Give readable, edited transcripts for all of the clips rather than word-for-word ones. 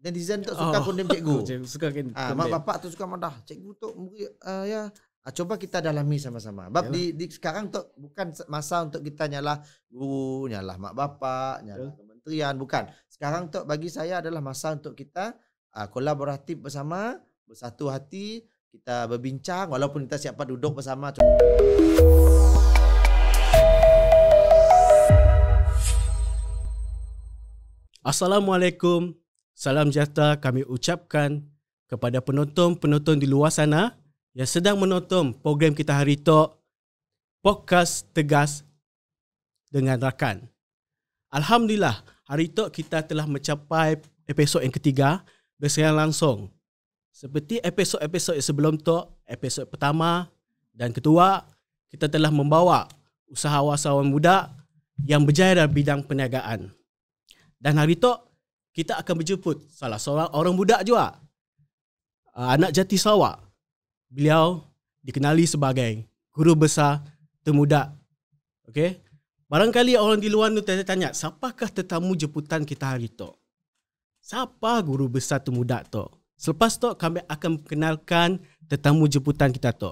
netizen tu suka condemn cikgu. Suka Mak bapak tu suka madah. Cikgu tu coba kita dalami sama-sama. Bab di sekarang tu bukan masa untuk kita nyalah guru, nyalah mak bapak, nyalah kementerian, bukan. Sekarang tu bagi saya adalah masa untuk kita kolaboratif bersama, bersatu hati, kita berbincang walaupun kita siapa duduk bersama. Assalamualaikum, salam sejahtera kami ucapkan kepada penonton-penonton di luar sana yang sedang menonton program kita hari itu, Podcast Tegas dengan Rakan. Alhamdulillah, hari itu kita telah mencapai episod yang ketiga bersiaran langsung. Seperti episod-episod sebelum tu, episod pertama dan kedua, kita telah membawa usahawan muda yang berjaya dalam bidang perniagaan. Dan hari itu, kita akan berjemput salah seorang orang muda juga. Anak jati Sarawak. Beliau dikenali sebagai guru besar termuda. Okey. Barangkali orang di luar tu tanya, siapakah tetamu jemputan kita hari itu? Siapa guru besar termuda tu? Selepas tu kami akan kenalkan tetamu jemputan kita tu.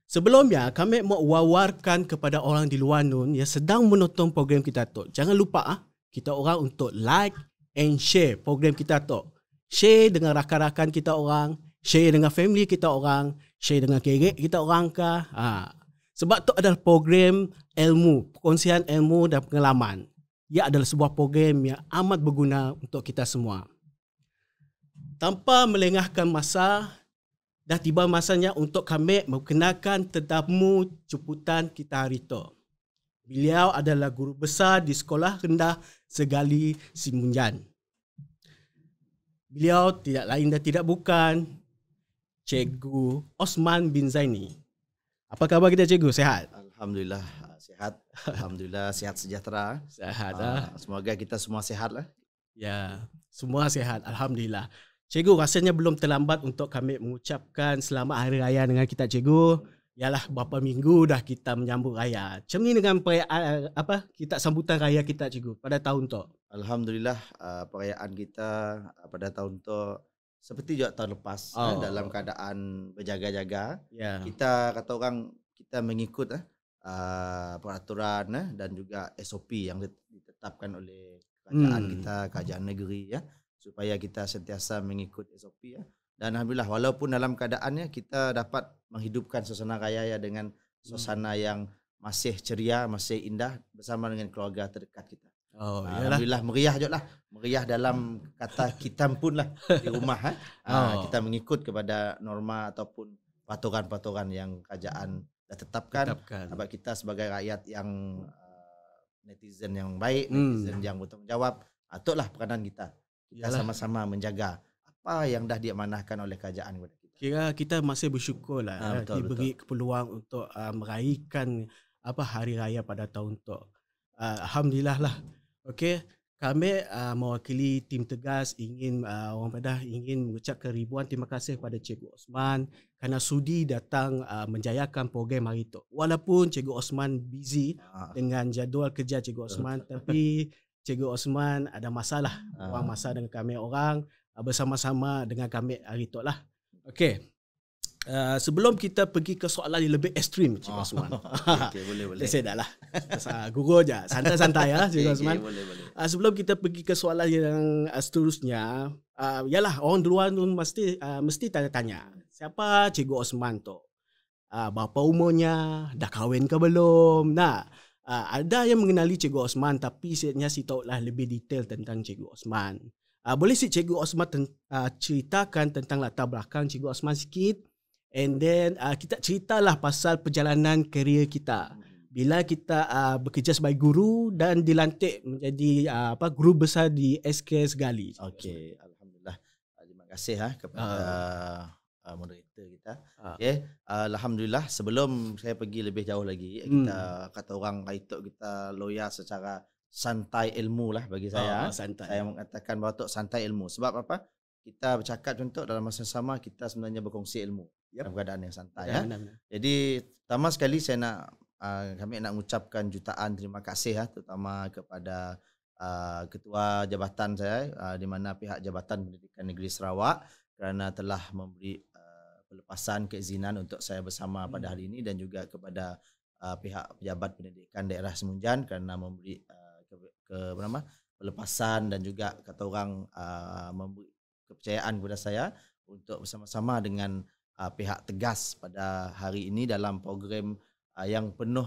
Sebelumnya, kami mau wawarkan kepada orang di luar nun yang sedang menonton program kita tu. Jangan lupa kita orang untuk like and share program kita tu. Share dengan rakan-rakan kita orang, share dengan family kita orang, share dengan kerek kita orang ke. Sebab tu adalah program ilmu, perkongsian ilmu dan pengalaman. Ia adalah sebuah program yang amat berguna untuk kita semua. Tanpa melengahkan masa, dah tiba masanya untuk kami memperkenalkan tetamu jemputan kita hari itu. Beliau adalah guru besar di Sekolah Rendah Segali Simunjan. Beliau tidak lain dan tidak bukan Cikgu Osman bin Zaini. Apa khabar kita, Cikgu? Sehat? Alhamdulillah sehat. Alhamdulillah sehat sejahtera. Sehat. Semoga kita semua sehat lah. Ya, semua sehat. Alhamdulillah. Cikgu, rasanya belum terlambat untuk kami mengucapkan selamat Hari Raya dengan kita, Cikgu. Yalah, berapa minggu dah kita menyambut raya. Macam ni dengan perayaan kita sambutan raya kita, Cikgu, pada tahun tu? Alhamdulillah, perayaan kita pada tahun tu seperti juga tahun lepas, dalam keadaan berjaga-jaga. Yeah. Kita kata orang, kita mengikut peraturan dan juga SOP yang ditetapkan oleh kerajaan kita, kerajaan negeri, supaya kita sentiasa mengikut SOP. Dan Alhamdulillah, walaupun dalam keadaannya kita dapat menghidupkan suasana raya dengan suasana yang masih ceria, masih indah bersama dengan keluarga terdekat kita. Alhamdulillah, meriah je lah. Meriah dalam kata kitam pun lah di rumah. Kita mengikut kepada norma ataupun peraturan-peraturan yang kerajaan dah tetapkan. Sebab kita sebagai rakyat yang netizen yang baik, netizen yang bertanggungjawab, itulah peranan kita. Kita sama-sama menjaga apa yang dah diamanahkan oleh kerajaan kepada kita. Kira kita masih bersyukur lah diberi peluang untuk meraihkan hari raya pada tahun tu. Alhamdulillah lah. Okey, kami mewakili tim Tegas ingin mengucapkan ribuan terima kasih kepada Cikgu Osman kerana sudi datang menjayakan program hari itu. Walaupun Cikgu Osman busy dengan jadual kerja Cikgu Osman, tapi Cikgu Osman ada masalah, masa dengan kami orang, bersama-sama dengan kami hari itu lah. Okey. Sebelum kita pergi ke soalan yang lebih ekstrim, Cikgu Osman. Okay, boleh. Saya dah lah. Guru je. Santai-santai ya, Cikgu Osman. Boleh. Sebelum kita pergi ke soalan yang seterusnya, yalah, orang di luar tu mesti tanya-tanya. Siapa Cikgu Osman tu? Berapa umurnya? Dah kahwin ke belum? Ada yang mengenali Cikgu Osman, tapi saya tahu lah lebih detail tentang Cikgu Osman. Boleh si Cikgu Osman ceritakan tentang latar belakang Cikgu Osman sikit, and then kita ceritalah pasal perjalanan kerjaya kita bila kita bekerja sebagai guru dan dilantik menjadi guru besar di SK Segali. Okey, alhamdulillah. Terima kasih kepada moderator kita. Okey, alhamdulillah, sebelum saya pergi lebih jauh lagi, kita kata orang itu kita loya secara santai ilmu lah bagi saya. Saya mengatakan bahawa tu santai ilmu. Sebab apa? Kita bercakap contoh dalam masa sama kita sebenarnya berkongsi ilmu dalam keadaan yang santai. Benar. Jadi pertama sekali saya nak kami nak mengucapkan jutaan terima kasih terutama kepada Ketua Jabatan saya di mana pihak Jabatan Pendidikan Negeri Sarawak kerana telah memberi pelepasan keizinan untuk saya bersama pada hari ini, dan juga kepada pihak Pejabat Pendidikan Daerah Semunjan kerana memberi pelepasan dan juga kata orang memberi kepercayaan kepada saya untuk bersama-sama dengan pihak Tegas pada hari ini dalam program yang penuh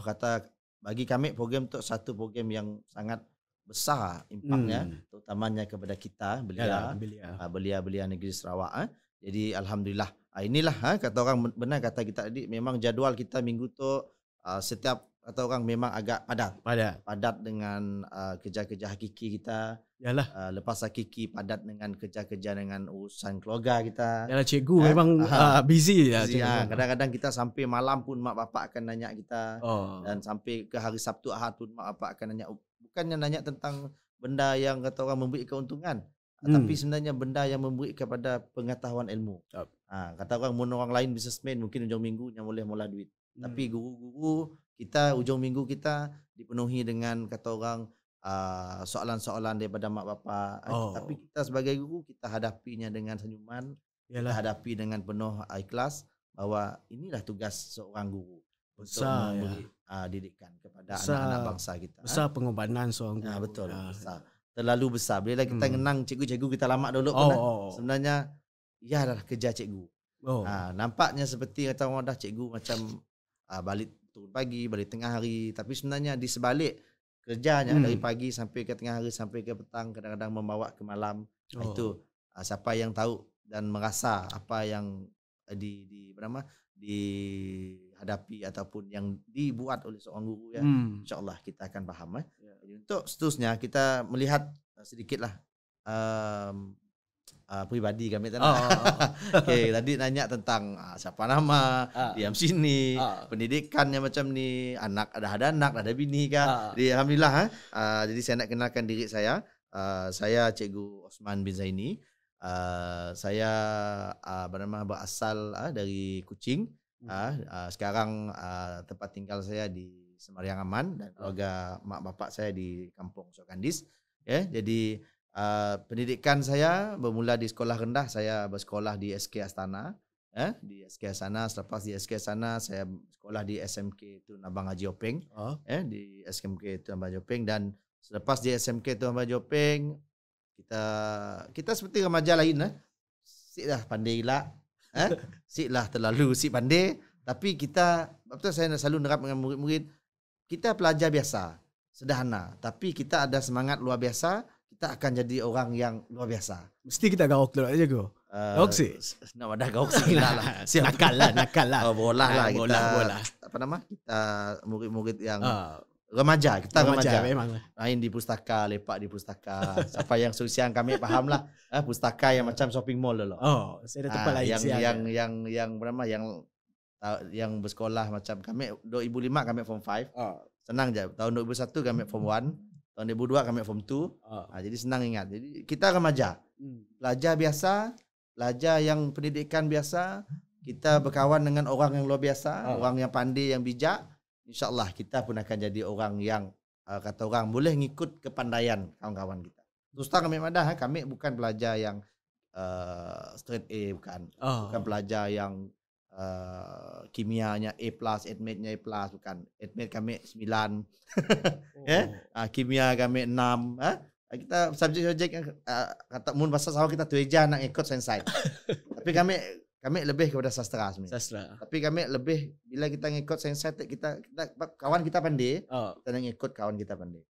bagi kami program tu satu program yang sangat besar impaknya, terutamanya kepada kita belia negeri Sarawak. Jadi alhamdulillah inilah kata orang benar kata kita tadi, memang jadual kita minggu tu setiap kata orang memang agak padat dengan kerja-kerja hakiki kita. Yalah. Lepas hakiki padat dengan kerja-kerja dengan urusan keluarga kita. Yalah, cikgu memang busy ya. Kadang-kadang kita sampai malam pun mak bapak akan nanya kita. Dan sampai ke hari Sabtu Ahad pun mak bapak akan nanya, bukannya nanya tentang benda yang kata orang memberi keuntungan, tapi sebenarnya benda yang memberi kepada pengetahuan ilmu. Kata orang orang lain businessman mungkin hujung minggu yang boleh mula duit. Tapi guru-guru kita hujung minggu kita dipenuhi dengan kata orang soalan-soalan daripada mak bapak. Tapi kita sebagai guru kita hadapinya dengan senyuman. Kita hadapi dengan penuh ikhlas bahawa inilah tugas seorang guru untuk memberi didikan kepada anak-anak bangsa kita. Besar pengorbanan seorang guru. Betul. Besar. Terlalu besar. Bila kita ngenang cikgu-cikgu kita lama dulu sebenarnya ia adalah kerja cikgu. Nampaknya seperti kata orang dah cikgu macam balik turun pagi, balik tengah hari, tapi sebenarnya di sebalik kerjanya dari pagi sampai ke tengah hari sampai ke petang, kadang-kadang membawa ke malam. Itu siapa yang tahu dan merasa apa yang dihadapi ataupun yang dibuat oleh seorang guru insya-Allah kita akan faham. Jadi untuk seterusnya kita melihat sedikitlah pribadi kami okay, tadi nanya tentang siapa nama, diam sini, pendidikannya macam ni, ada anak, ada bini kah. Jadi alhamdulillah jadi saya nak kenalkan diri saya. Saya Cikgu Osman bin Zaini. Saya berasal dari Kuching. Sekarang tempat tinggal saya di Semariang Aman dan keluarga mak bapak saya di Kampung Sokandis. Jadi pendidikan saya bermula di sekolah rendah. Saya bersekolah di SK Astana. Di SK Astana. Selepas di SK Astana saya sekolah di SMK Tun Abang Haji Openg. Di SMK Tun Abang Haji Openg. Dan selepas di SMK Tun Abang Haji Openg, kita seperti remaja lain. Sik lah pandai gila. Sik lah terlalu sik pandai. Tapi kita, betul saya selalu nerap dengan murid-murid, kita pelajar biasa, sederhana. Tapi kita ada semangat luar biasa. Kita akan jadi orang yang luar biasa. Mesti kita gauk terus aja go. Gauk sih. Nak ada gauk sih lah. Nakal lah. Bola lah kita. Bola. Apa nama? Kita murid-murid yang remaja. Kita remaja. Memang. Main di pustaka, lepak di pustaka. Siapa yang siang kami faham lah. Pustaka yang macam shopping mall dulu. Saya ada tempat lain yang bersekolah macam kami 2005 kami form 5. Senang je. Tahun 2001 kami form 1. Tahun 2002 kami form 2. Jadi senang ingat. Jadi kita remaja. Pelajar biasa, pelajar yang pendidikan biasa, kita berkawan dengan orang yang luar biasa, orang yang pandai, yang bijak. InsyaAllah kita pun akan jadi orang yang kata orang boleh ngikut kepandaian kawan-kawan kita. Terus terang kami madah, kami bukan pelajar yang straight A, bukan. Bukan pelajar yang kimianya A+, admit-nya A+, bukan. Admit kami 9. Kimia kami 6. Kita subjek-subjek yang kata mun bahasa Sarawak kita tueja nak ikut sensai. Tapi kami lebih kepada sastra sebenarnya. Tapi kami lebih bila kita ngikut sensai kita kawan kita pandai, kita nak ikut kawan kita pandai.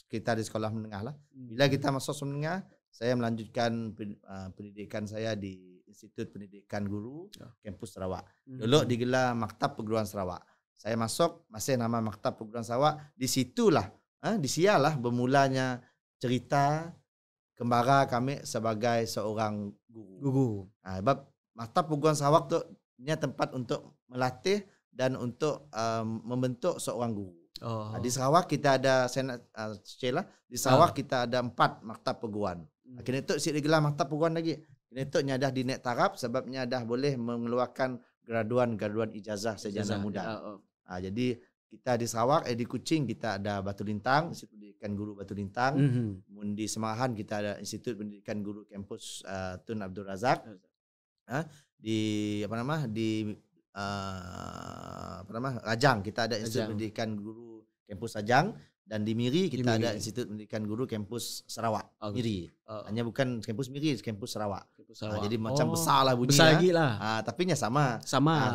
Kita di sekolah menengah lah. Bila kita masuk menengah, saya melanjutkan pendidikan saya di Institut Pendidikan Guru Kampus Sarawak. Dulu digelar Maktab Perguruan Sarawak. Saya masuk masih nama Maktab Perguruan Sarawak. Di situlah, disialah bermulanya cerita kembara kami sebagai seorang guru. Sebab Maktab Perguruan Sarawak tu ini tempat untuk melatih dan untuk membentuk seorang guru. Di Sarawak kita ada di Sarawak kita ada 4 maktab perguruan. Kini tu si digelar maktab perguruan lagi. Kini tu nya dah di naik taraf sebabnya dah boleh mengeluarkan graduan ijazah sarjana muda. Jadi kita di Sarawak, di Kuching kita ada Batu Lintang, Institut Pendidikan Guru Batu Lintang. Kemudian di Semahan kita ada Institut Pendidikan Guru Kampus Tun Abdul Razak. Di Rajang kita ada Institut Pendidikan Guru Kampus Rajang, dan di Miri kita ada Institut Pendidikan Guru Kampus Sarawak. Miri. Hanya bukan kampus Miri, kampus Sarawak. Jadi macam besar lah bunyinya. Besar lagi lah. Tapi nya sama. Sama.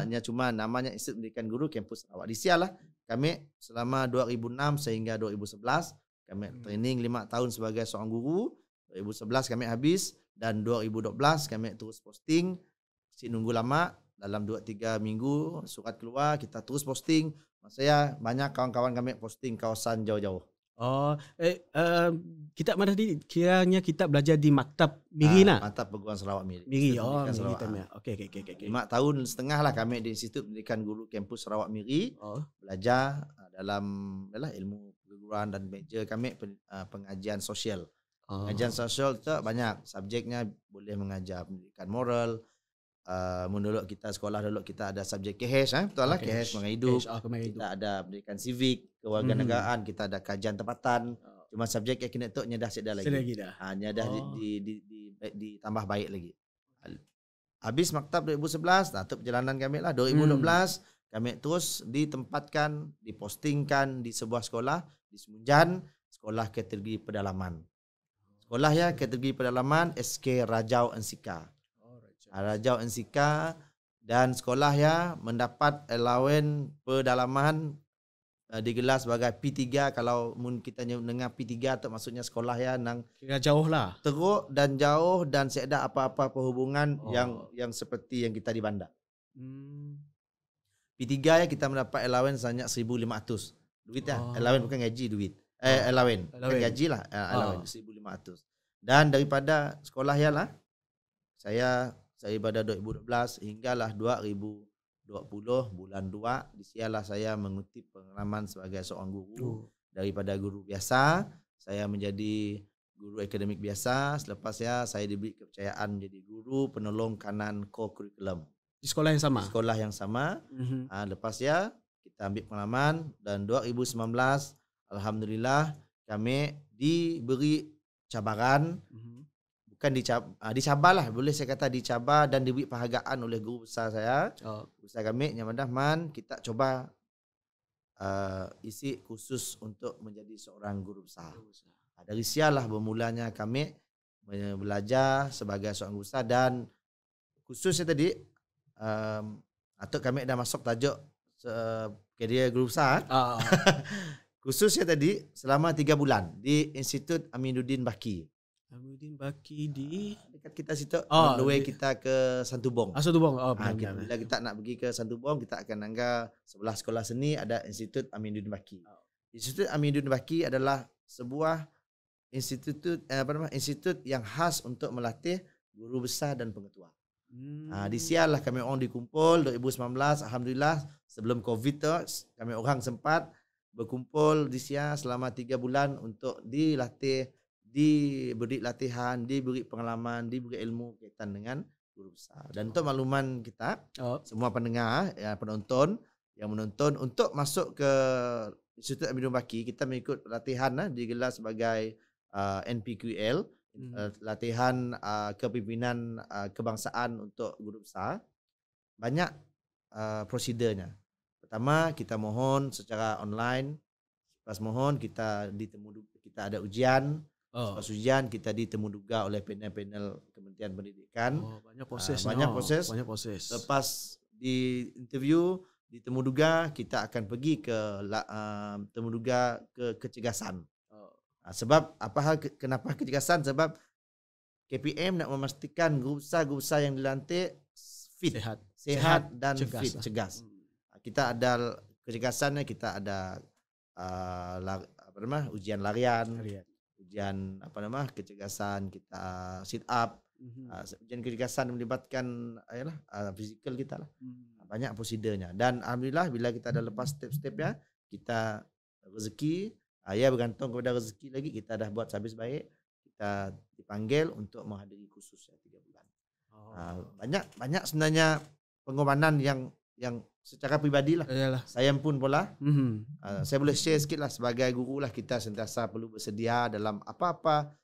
Nya cuma namanya Institut Pendidikan Guru Kampus Sarawak. Di Sial lah kami selama 2006 sehingga 2011 kami training 5 tahun sebagai seorang guru. 2011 kami habis dan 2012 kami terus posting. Nunggu lama, dalam 2-3 minggu surat keluar, kita terus posting. Maksudnya banyak kawan-kawan kami posting kawasan jauh-jauh. Kita mana tadi kiranya kita belajar di Maktab Miri nak? Maktab Perguruan Sarawak Miri. Miri, Miri. Okey. 5 tahun setengah lah kami di Institut Pendidikan Guru Kampus Sarawak Miri. Belajar dalam ilmu perguruan dan major kami pengajian sosial. Pengajian sosial tu banyak subjeknya, boleh mengajar pendidikan moral. Menurut kita sekolah dulu kita ada subjek KH, betul lah, KH Kemengan Hidup. Kita ada pendidikan civic, kewarganegaraan, kita ada kajian tempatan. Cuma subjek yang kena tu nyadah sedah lagi. Nyadah ditambah baik lagi. Habis maktab 2011, tu perjalanan kami lah. 2012 kami terus ditempatkan, dipostingkan di sebuah sekolah di Semunjan, sekolah kategori pedalaman. Sekolah ya kategori pedalaman SK Rajau Ensika. Rajau Ensika, dan sekolah ya mendapat allowance pedalaman digelar sebagai P3. Kalau kita dengar P3 tu maksudnya sekolah ya nang kira jauh lah. Teruk dan jauh dan tidak ada apa-apa perhubungan yang seperti yang kita di bandar. P3 ya kita mendapat allowance hanya 1,500 duit ya. Allowance bukan gaji, duit. Allowance. Bukan gaji lah, allowance 1,500. Dan daripada sekolah ya lah saya pada 2012 hinggalah 2020 bulan 2 di sialah saya mengutip pengalaman sebagai seorang guru. Daripada guru biasa saya menjadi guru akademik biasa. Selepasnya saya diberi kepercayaan menjadi guru penolong kanan co-curriculum di sekolah yang sama. Di sekolah yang sama. Lepasnya kita ambil pengalaman dan 2019 alhamdulillah kami diberi cabaran. Bukan dicabar lah, boleh saya kata dicabar dan diberi penghargaan oleh guru besar saya. Guru besar kami yang Man, kita coba isi khusus untuk menjadi seorang guru besar. Dari sialah bermulanya kami belajar sebagai seorang guru besar, dan khususnya tadi atau kami dah masuk tajuk karier guru besar. Khususnya tadi selama 3 bulan di Institut Aminuddin Baki. Aminuddin Baki di dekat kita situ, on the way kita ke Santubong. Santubong. Bila kita nak pergi ke Santubong, kita akan anggar sebelah sekolah seni ada Institut Aminuddin Baki. Institut Aminuddin Baki adalah sebuah institut yang khas untuk melatih guru besar dan pengetua. Di sial lah kami orang dikumpul 2019, alhamdulillah sebelum Covid tu kami orang sempat berkumpul di sial selama 3 bulan untuk dilatih, diberi latihan, diberi pengalaman, diberi ilmu kaitan dengan guru besar. Dan untuk makluman kita, semua pendengar, penonton yang menonton, untuk masuk ke Institut Aminuddin Baki, kita mengikut latihan digelar sebagai NPQL, latihan kepimpinan kebangsaan untuk guru besar. Banyak prosedurnya. Pertama, kita mohon secara online. Lepas mohon kita ada ujian. Lepas ujian kita ditemuduga oleh panel-panel Kementerian Pendidikan. Banyak proses. Banyak proses. Lepas di interview ditemuduga, kita akan pergi ke temuduga ke kecergasan. Sebab kenapa kecergasan? Sebab KPM nak memastikan guru besar yang dilantik fit, sehat dan cergas. Kita ada kecergasannya, kita ada ujian larian. Ujian kecergasan, kita sit up. Ujian kecergasan melibatkan fizikal kita lah. Banyak prosedurnya, dan alhamdulillah bila kita dah lepas step-stepnya, kita rezeki bergantung kepada rezeki lagi, kita dah buat habis baik, kita dipanggil untuk menghadiri kursus 3 bulan. Banyak sebenarnya pengorbanan yang yang secara pribadi lah. Yalah. Saya pun pula saya boleh share sikit lah sebagai guru lah, kita sentiasa perlu bersedia dalam apa-apa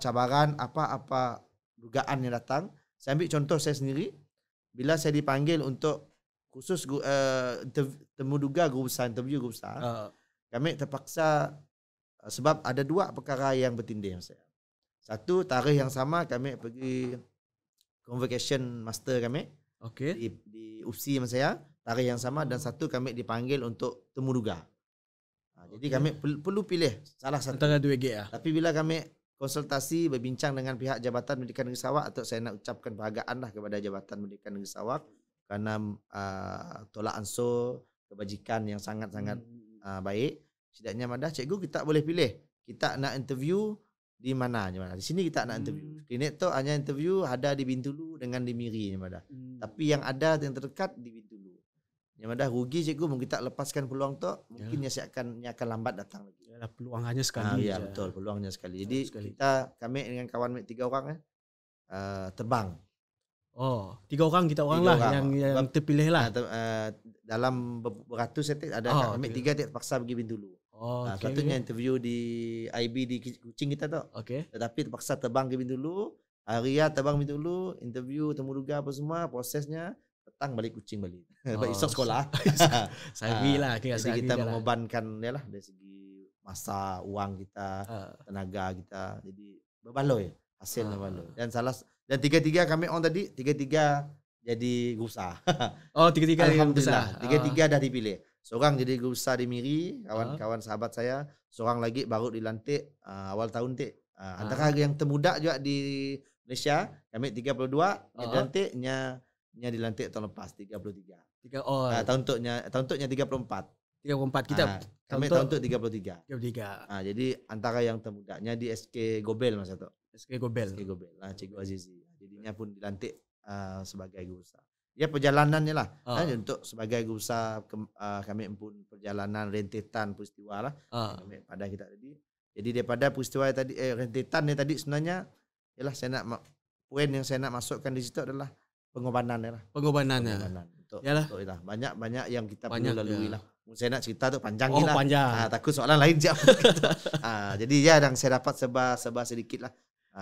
cabaran, apa-apa dugaan yang datang. Saya ambil contoh saya sendiri, bila saya dipanggil untuk khusus temu duga guru besar, interview guru besar, kami terpaksa sebab ada 2 perkara yang bertindih saya. Satu, tarikh yang sama kami pergi convocation master kami di UPSI sama saya, tarikh yang sama, dan satu kami dipanggil untuk temu duga. Jadi kami perlu pilih salah satu antara 2 GA. Tapi bila kami konsultasi berbincang dengan pihak Jabatan Pendidikan Negeri Sarawak, atau saya nak ucapkan penghargaan lah kepada Jabatan Pendidikan Negeri Sarawak kerana tolak ansur kebajikan yang sangat-sangat baik. Setidaknya Madah, cikgu kita boleh pilih kita nak interview di mana. Di sini kita nak interview. Klinik tu hanya interview ada di Bintulu dengan di Miri Madah. Tapi yang ada yang terdekat di Bintulu. Madah rugi cikgu mungkin kita lepaskan peluang tu, mungkin ia akan lambat datang lagi. Yalah, peluang hanya sekali. Ya betul, peluangnya sekali. Jadi kami dengan kawan 3 orang terbang. 3 orang kita orang lah yang terpilih lah. Dalam beratus ada kami 3 terpaksa pergi Bintulu. Sepatutnya interview di IB di Kuching kita tu. Tetapi terpaksa terbang ke Bintulu. Hari terbang Bintulu, interview, temu duga apa semua, prosesnya petang balik Kuching balik. Esok sekolah. Sabi lah. Jadi kita mengorbankan dia lah dari segi masa, uang kita, tenaga kita. Jadi berbaloi hasilnya berbaloi. Dan 3-3 kami tadi 3-3 jadi guru besar. 3-3 alhamdulillah. 3-3 dah dipilih. Seorang jadi guru besar di Miri, kawan sahabat saya. Seorang lagi baru dilantik awal tahun antara yang termuda juga di Malaysia, kami 32, dilantiknya dilantik tahun lepas 33. Tahun untuknya 34. 34 kita. Kami tahun untuk 33. Jadi antara yang termudanya di SK Gobel masa tu. SK Gobel. Cikgu Azizi. Jadinya pun dilantik sebagai guru besar. Ya perjalanannya lah. Untuk sebagai guru besar kami pun perjalanan rentetan peristiwa lah. Pada kita tadi. Jadi daripada peristiwa tadi rentetan ni tadi sebenarnya ialah poin yang saya nak masukkan di situ adalah pengorbanannya lah. Pengorbanannya. Untuk itulah. Banyak yang kita perlu lalui lah. Saya nak cerita tu panjang lah. Panjang. Takut soalan lain jap. Jadi yang saya dapat sebab sedikit lah.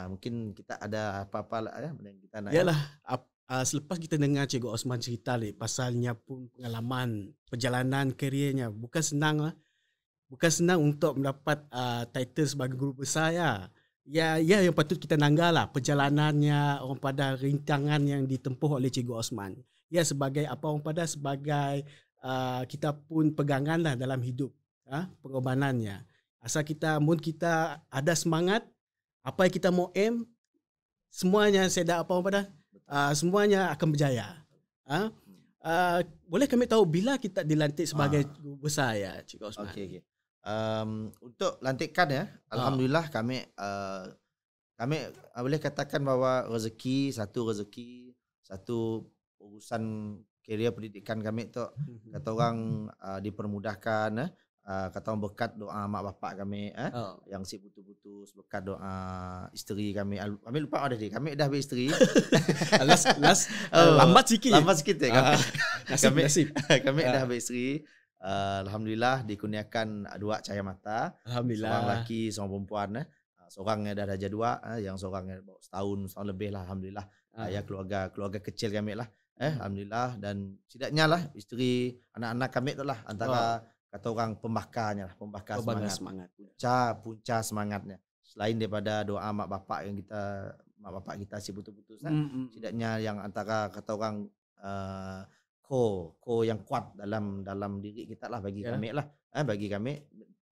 Mungkin kita ada apa-apa lah yang kita nak. Yalah. Selepas kita dengar Cikgu Osman cerita pasalnya pun pengalaman perjalanan kerjanya bukan senang lah. Bukan senang untuk mendapat title sebagai guru besar ya. Ya yang patut kita nanggal lah perjalanannya orang pada rintangan yang ditempuh oleh Cikgu Osman. Ya sebagai sebagai kita pun pegangan lah dalam hidup pengorbanannya. Asal kita ada semangat, apa yang kita mau aim, semuanya saya dah semuanya akan berjaya. Boleh kami tahu bila kita dilantik sebagai guru besar ya Cikgu Osman? Okey. Untuk lantikan ya, alhamdulillah kami boleh katakan bahawa satu urusan karier pendidikan kami tu kata orang dipermudahkan, kata orang berkat doa mak bapak kami yang si putus-putus, berkat doa isteri kami. Kami lupa kami dah beristeri. Lambat sikit kami dah beristeri. Alhamdulillah dikurniakan 2 cahaya mata. Alhamdulillah. Seorang lelaki, seorang perempuan. Seorang dah darjah 2, yang seorang setahun lebih lah alhamdulillah. Ya keluarga kecil kami lah. Alhamdulillah, dan setidaknya lah isteri, anak-anak kami tu lah antara kata orang pembakarnya lah, pembakar semangat. Punca semangatnya. Selain daripada doa mak bapak kita si putus-putus setidaknya yang antara kata orang core yang kuat dalam diri kita lah bagi kami lah. Bagi kami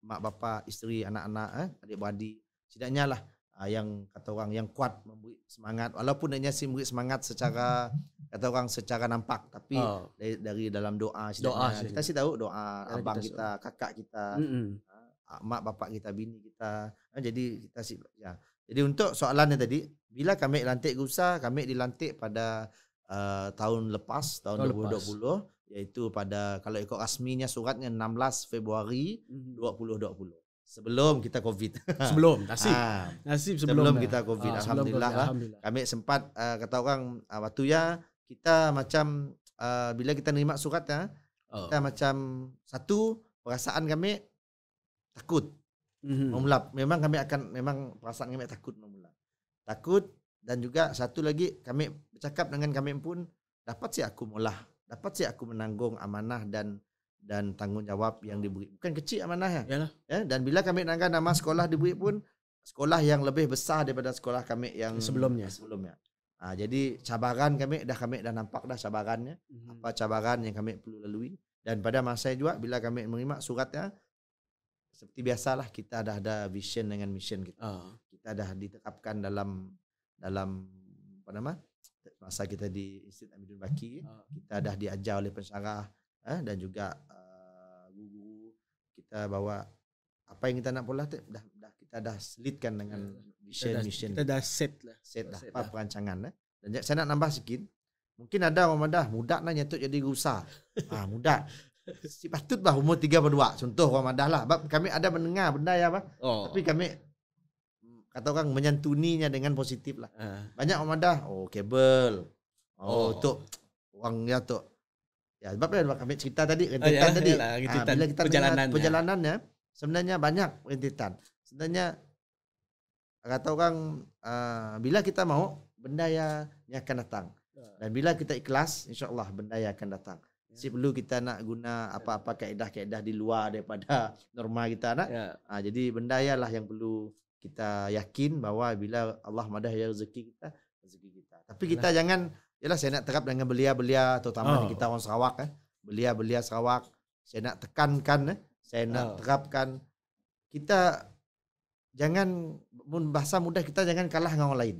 mak bapak, isteri, anak-anak, adik-beradik, setidaknya lah yang kata orang yang kuat memberi semangat, walaupun hanya memberi semangat secara kata orang secara nampak, tapi dari dalam doa kita sih tahu doa abang kita, kakak kita, mak bapak kita, bini kita. Jadi kita sih ya. Jadi untuk soalannya tadi, bila kami lantik guru besar, kami dilantik pada tahun lepas, tahun 2020, iaitu pada kalau ikut rasminya suratnya 16 Februari 2020. Sebelum kita COVID. Nasib sebelum kita COVID. Alhamdulillah lah. Kami sempat kata orang waktu ya kita macam bila kita nerima suratnya, kita macam satu perasaan kami takut. Memula memang perasaan kami takut memula. Takut, dan juga satu lagi kami bercakap dengan kami pun, dapat sih aku menanggung amanah dan tanggungjawab yang diberi. Bukan kecil amanah ya. Dan bila kami nangkan nama sekolah diberi pun sekolah yang lebih besar daripada sekolah kami yang sebelumnya. Jadi cabaran kami dah nampak dah cabarannya. Apa cabaran yang kami perlu lalui, dan pada masa juga bila kami menerima suratnya, seperti biasalah kita dah ada vision dengan mission kita. Kita dah ditetapkan dalam masa kita di Institut Amidun Baki, kita dah diajar oleh pensyarah dan juga guru kita bahawa apa yang kita nak pula kita dah selitkan dengan mission. Kita dah set perancangan. Dan saya nak nambah sikit. Mungkin ada orang muda nak nyetuk jadi gusa. Muda. Si patut bah umur 32. Contoh orang madah lah. Kami ada mendengar benda ya tapi kami kata orang menyantuninya dengan positif lah. Banyak orang madah, kabel. Tok orangnya tok. Ya, sebab kami cerita tadi rentetan tadi. Bila kita perjalanannya sebenarnya banyak rentetan. Sebenarnya kata orang bila kita mau, benda yang akan datang. Dan bila kita ikhlas, insya-Allah benda yang akan datang. Si perlu kita nak guna apa-apa kaedah-kaedah di luar daripada norma kita nak. Jadi benda lah yang perlu kita yakin bahawa bila Allah madah ya rezeki kita. Tapi kita jangan, saya nak terap dengan belia-belia, terutama kita orang Sarawak belia-belia Sarawak. Saya nak tekankan, saya nak terapkan, kita jangan, bahasa mudah, kita jangan kalah dengan orang lain.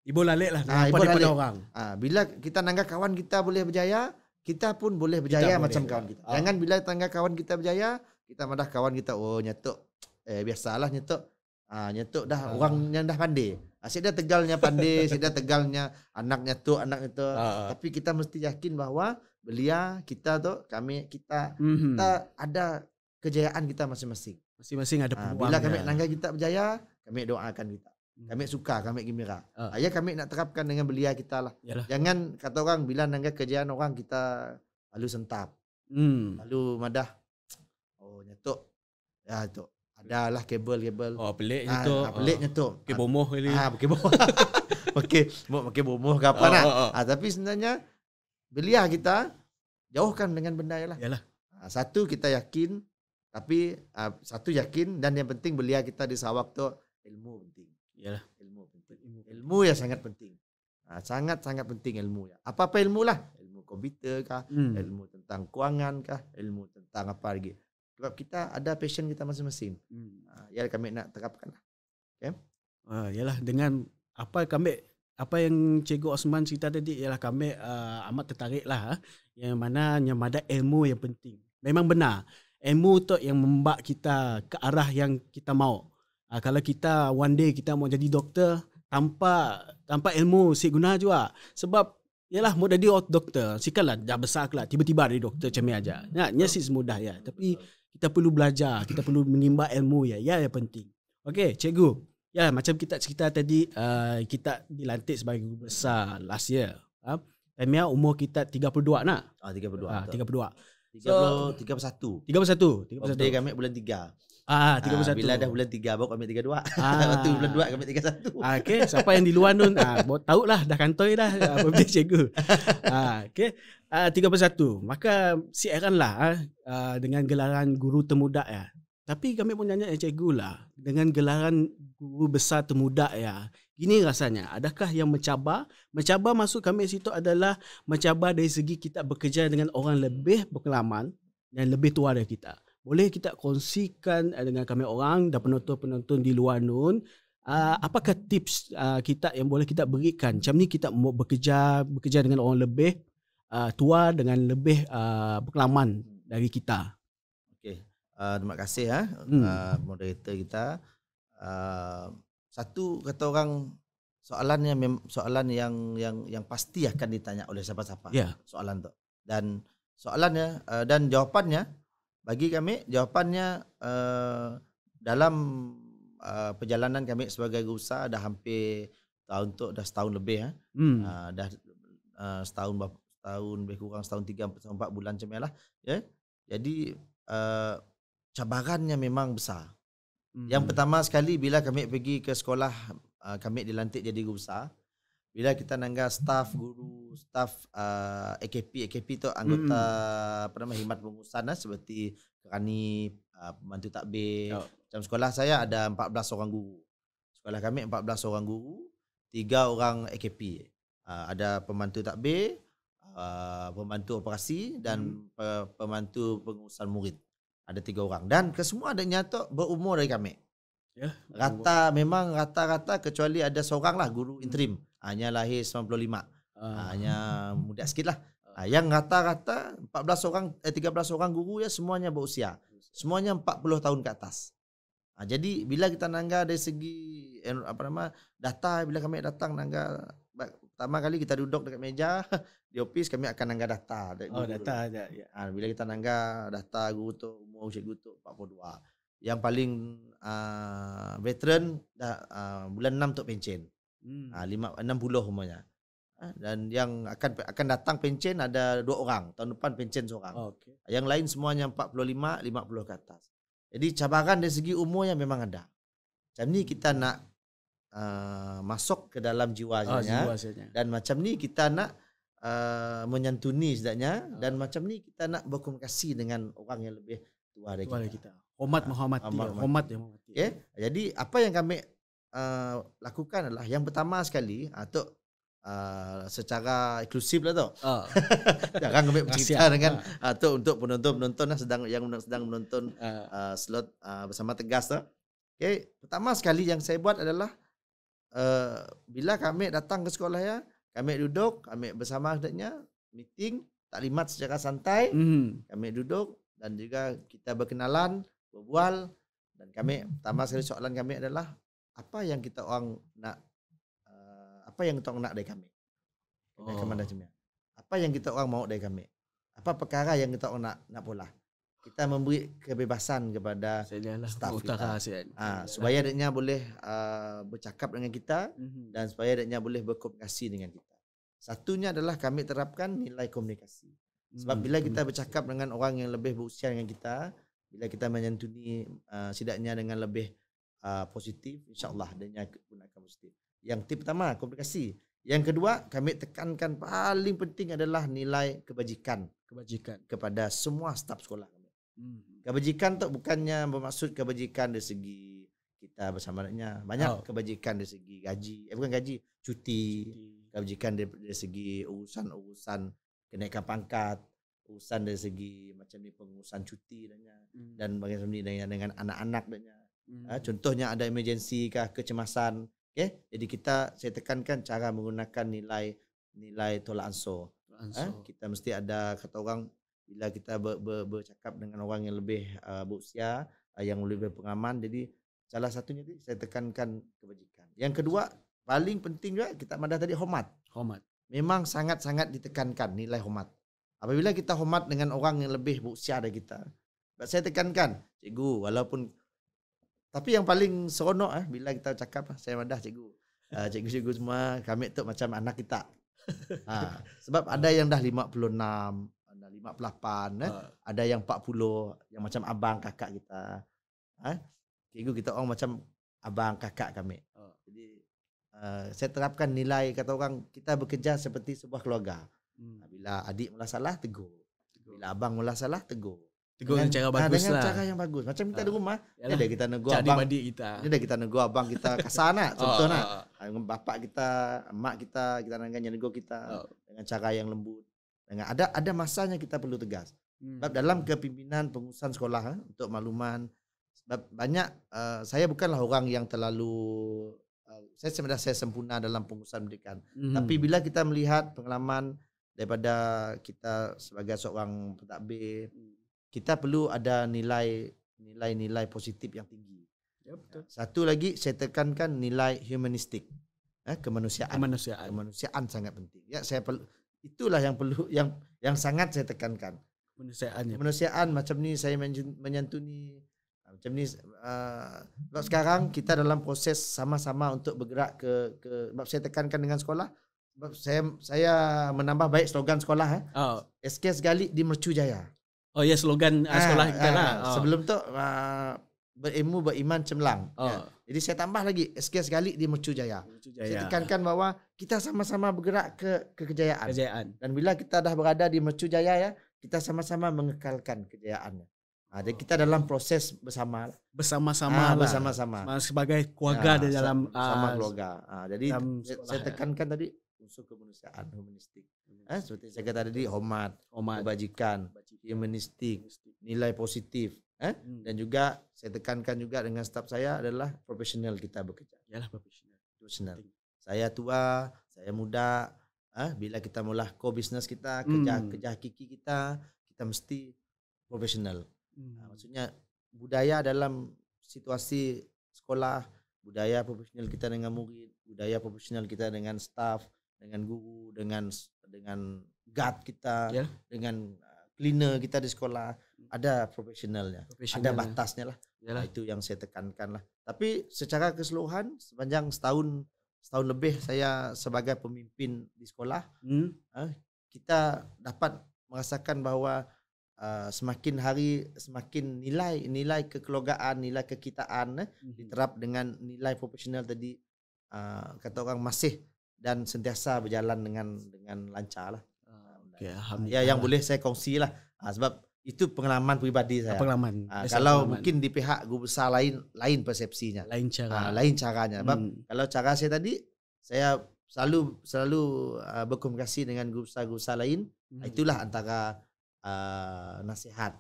Ibu lalik lah daripada orang. Bila kita nanggap kawan kita boleh berjaya, kita pun boleh berjaya macam kawan kita. Jangan bila tangga kawan kita berjaya, kita madah kawan kita, nyetuk. Biasalah nyetuk. Nyetuk dah orang yang dah pandai. Asyik dia tegalnya pandai, asyik dia tegalnya anak nyetuk. Tapi kita mesti yakin bahawa belia kita tu, kita ada kejayaan kita masing-masing. Masing-masing ada peluang. Bila kami nangga kita berjaya, kami doakan kita. Kami suka, kami gembira. Kami nak terapkan dengan belia kita lah. Jangan kata orang bila nangga kejayaan orang kita lalu sentap. Lalu madah. Nyetuk. Ya tu. Adalah kabel. Pelik nyetuk. Pelik nyetuk. Pakai bomoh kali. Pakai bomoh. Pakai bomoh ke apa nak. Tapi sebenarnya belia kita jauhkan dengan benda lah. Yalah. Satu kita yakin, tapi satu yakin, dan yang penting belia kita di Sarawak tu ilmu penting. Yalah. Ilmu yang sangat penting. Sangat-sangat penting ilmu ya. Apa-apa ilmu lah. Ilmu komputer kah, ilmu tentang kewangan kah, ilmu tentang apa lagi. Sebab kita ada passion kita masing-masing. Kami nak terapkan lah. Okay? Yalah, dengan apa yang Cikgu Osman cerita tadi, ialah kami amat tertarik lah. Yang mana ada ilmu yang penting. Memang benar. Ilmu tu yang membawa kita ke arah yang kita mau. Kalau kita one day kita mau jadi doktor, tanpa ilmu si guna juga. Sebab yalah mau jadi doktor, sikalah dah besar kelak tiba-tiba jadi doktor macam ni aja. Nya sih semudah ya. Tapi kita perlu belajar, kita perlu menimba ilmu ya yang penting. Okey, cikgu. Ya, macam kita cerita tadi, kita dilantik sebagai guru besar last year. Time umur kita 32 nak? 32. 31. Birthday kami bulan 3. 31. Bila dah bulan 3 baru kami 32. Waktu bulan 2 kami 31. Okey, siapa yang di luar tu tahu lah dah kantoi dah birthday cikgu. Okey. 31. Maka siaranlah dengan gelaran guru termuda ya. Tapi kami pun tanya cikgu lah, dengan gelaran guru besar termuda ya. Gini rasanya, adakah yang mencabar? Mencabar maksud kami situ adalah mencabar dari segi kita bekerja dengan orang lebih berpengalaman dan lebih tua dari kita. Boleh kita kongsikan dengan kami orang dan penonton-penonton di luar nun, apakah tips kita yang boleh kita berikan? Macam ni kita mau bekerja dengan orang lebih tua dengan lebih berpengalaman dari kita. Okey. Terima kasih moderator kita. Satu kata orang, soalan yang pasti akan ditanya oleh siapa-siapa. Soalan tu. Dan soalannya dan jawapannya bagi kami, jawapannya dalam perjalanan kami sebagai guru besar dah hampir dah setahun lebih dah setahun setahun lebih kurang setahun 3-4 bulan macam lah ya. Jadi cabarannya memang besar. Yang pertama sekali bila kami pergi ke sekolah, kami dilantik jadi guru besar. Bila kita nangga staf guru, staf AKP tu anggota khidmat pengurusan seperti kerani, pembantu takbir. Macam sekolah saya ada 14 orang guru. Sekolah kami 14 orang guru, 3 orang AKP. Ada pembantu takbir, pembantu operasi dan pembantu pengurusan murid. Ada 3 orang. Dan kesemua adanya tu berumur dari kami. Ya, Rata-rata kecuali ada seorang lah guru interim. Hanya lahir 95. Hanya muda sikit lah. Yang rata-rata 13 orang guru ya semuanya berusia. Semuanya 40 tahun ke atas. Jadi bila kita nangga dari segi data, bila kami datang nangga pertama kali kita duduk dekat meja di office, kami akan nangga data. Data ada. Ya. Bila kita nangga data guru tu, umur cikgu tu 42. Yang paling veteran bulan 6 untuk pencen. 60 umurnya. Dan yang akan datang pencen ada 2 orang. Tahun depan pencen seorang. Okay. Yang lain semuanya 45, 50 ke atas. Jadi cabaran dari segi umur yang memang ada. Macam ni kita nak masuk ke dalam jiwa sebenarnya. Dan macam ni kita nak menyantuni sebenarnya. Dan macam ni kita nak berkomunikasi dengan orang yang lebih tua dari kita. Hormat menghormati. Okay? Jadi apa yang kami lakukan adalah yang pertama sekali untuk secara eksklusif lah tu. Jangan kami bercerita dengan untuk penonton-penonton lah sedang menonton slot bersama Tegas tu. Okay. Pertama sekali yang saya buat adalah bila kami datang ke sekolah ya, kami duduk, kami bersama adanya meeting, taklimat secara santai. Kami duduk dan juga kita berkenalan, berbual, dan kami pertama sekali soalan kami adalah apa yang kita orang nak, apa yang kita orang nak dari kami. Apa yang kita orang mau dari kami. Apa perkara yang kita orang nak pula. Kita memberi kebebasan kepada staf kita. Supaya adanya boleh bercakap dengan kita dan supaya adanya boleh berkomunikasi dengan kita. Satunya adalah kami terapkan nilai komunikasi. Sebab bila kita bercakap dengan orang yang lebih berusia dengan kita, bila kita menyantuni sidaknya dengan lebih positif, insya-Allah adanya pun akan positif. Yang tip pertama komunikasi. Yang kedua, kami tekankan paling penting adalah nilai kebajikan kepada semua staf sekolah kami. Kebajikan tu bukannya bermaksud kebajikan dari segi kita bersamanya. Banyak kebajikan dari segi gaji, bukan gaji, cuti. Kebajikan dari segi urusan kenaikan pangkat, urusan dari segi macam ni pengurusan cuti dan bagaimana dengan anak-anak contohnya ada emergency kah, kecemasan. Okay? Jadi saya tekankan cara menggunakan nilai tolak ansur. Kita mesti ada, kata orang, bila kita bercakap dengan orang yang lebih berusia, yang lebih berpengalaman, jadi salah satunya saya tekankan kebajikan. Yang kedua, paling penting juga kita madah tadi hormat. Memang sangat-sangat ditekankan nilai hormat. Apabila kita hormat dengan orang yang lebih berusia dari kita, saya tekankan, cikgu, walaupun, tapi yang paling seronok bila kita cakap, saya madah cikgu. Cikgu-cikgu semua, kami tu macam anak kita. Sebab ada yang dah 56, ada 58, ada yang 40, yang macam abang kakak kita. Cikgu kita orang macam abang kakak kami. Jadi saya terapkan nilai, kata orang, kita bekerja seperti sebuah keluarga. Bila adik mula salah, tegur. Bila abang mula salah, tegur. Dengan cara bagus dengan lah. cara yang bagus. Macam kita di rumah, ni dah kita negur abang kita. Ni dah kita negur abang kita kasar nak. Contoh nak. Bapak kita, mak kita nanganya negur kita dengan cara yang lembut. Dengan ada masanya kita perlu tegas. Sebab dalam kepimpinan pengurusan sekolah, untuk makluman, sebab banyak saya bukanlah orang yang terlalu saya sebenarnya saya sempurna dalam pengurusan pendidikan. Tapi bila kita melihat pengalaman daripada kita sebagai seorang pentadbir, kita perlu ada nilai positif yang tinggi. Ya, betul. Satu lagi saya tekankan nilai humanistik, kemanusiaan. Kemanusiaan sangat penting. Ya, itulah yang perlu yang sangat saya tekankan. Kemanusiaan macam ni saya menyantuni macam ni. Sebab sekarang kita dalam proses sama-sama untuk bergerak ke sebab saya tekankan dengan sekolah, Sebab saya menambah baik slogan sekolah SK Segali di Mercu Jaya. Oh ya, slogan sekolah kita lah. Sebelum tu berilmu beriman cemerlang. Ya. Jadi saya tambah lagi SK Segali di Mercu Jaya. Saya tekankan bahawa kita sama-sama bergerak ke kejayaan. Dan bila kita dah berada di Mercu Jaya ya, kita sama-sama mengekalkan kejayaannya. Jadi kita dalam proses bersama-sama sebagai keluarga di dalam sama keluarga. Jadi saya tekankan tadi unsur kemanusiaan, humanistik. Seperti saya kata tadi, hormat, kebajikan, humanistik, nilai positif. Dan juga saya tekankan juga dengan staf saya adalah profesional kita bekerja. Yalah, profesional. Saya tua, saya muda. Bila kita mula core business kita, kerja hakiki kita mesti profesional. Maksudnya budaya dalam situasi sekolah, budaya profesional kita dengan murid, budaya profesional kita dengan staff, dengan guru, dengan guard kita, dengan cleaner kita di sekolah, ada profesionalnya, ada batasnya lah. Itu yang saya tekankan lah. Tapi secara keseluruhan sepanjang setahun lebih saya sebagai pemimpin di sekolah, kita dapat merasakan bahawa semakin hari semakin nilai kekeluargaan, nilai kekitaan diterap dengan nilai profesional tadi, kata orang masih dan sentiasa berjalan dengan lancar lah. Ya, yang boleh saya kongsi lah, sebab itu pengalaman peribadi saya. Kalau mungkin di pihak guru besar lain persepsinya, lain caranya. Sebab kalau cara saya tadi, saya selalu berkomunikasi dengan guru besar lain. Itulah antara nasihat.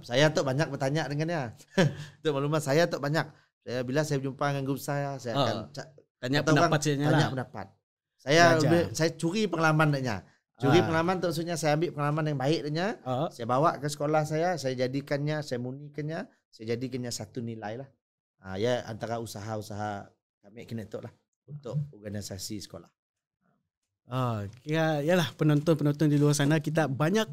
Saya tu banyak bertanya dengannya. Untuk maklumat saya tu banyak. Bila saya berjumpa dengan guru saya akan tanya pendapat. Saya curi pengalaman dia. Pengalaman tu maksudnya saya ambil pengalaman yang baik dia. Saya bawa ke sekolah saya jadikannya, saya munikannya, saya jadikannya satu nilai lah. Ya, antara usaha-usaha kami kena tu lah untuk organisasi sekolah. Yalah, penonton di luar sana, kita banyak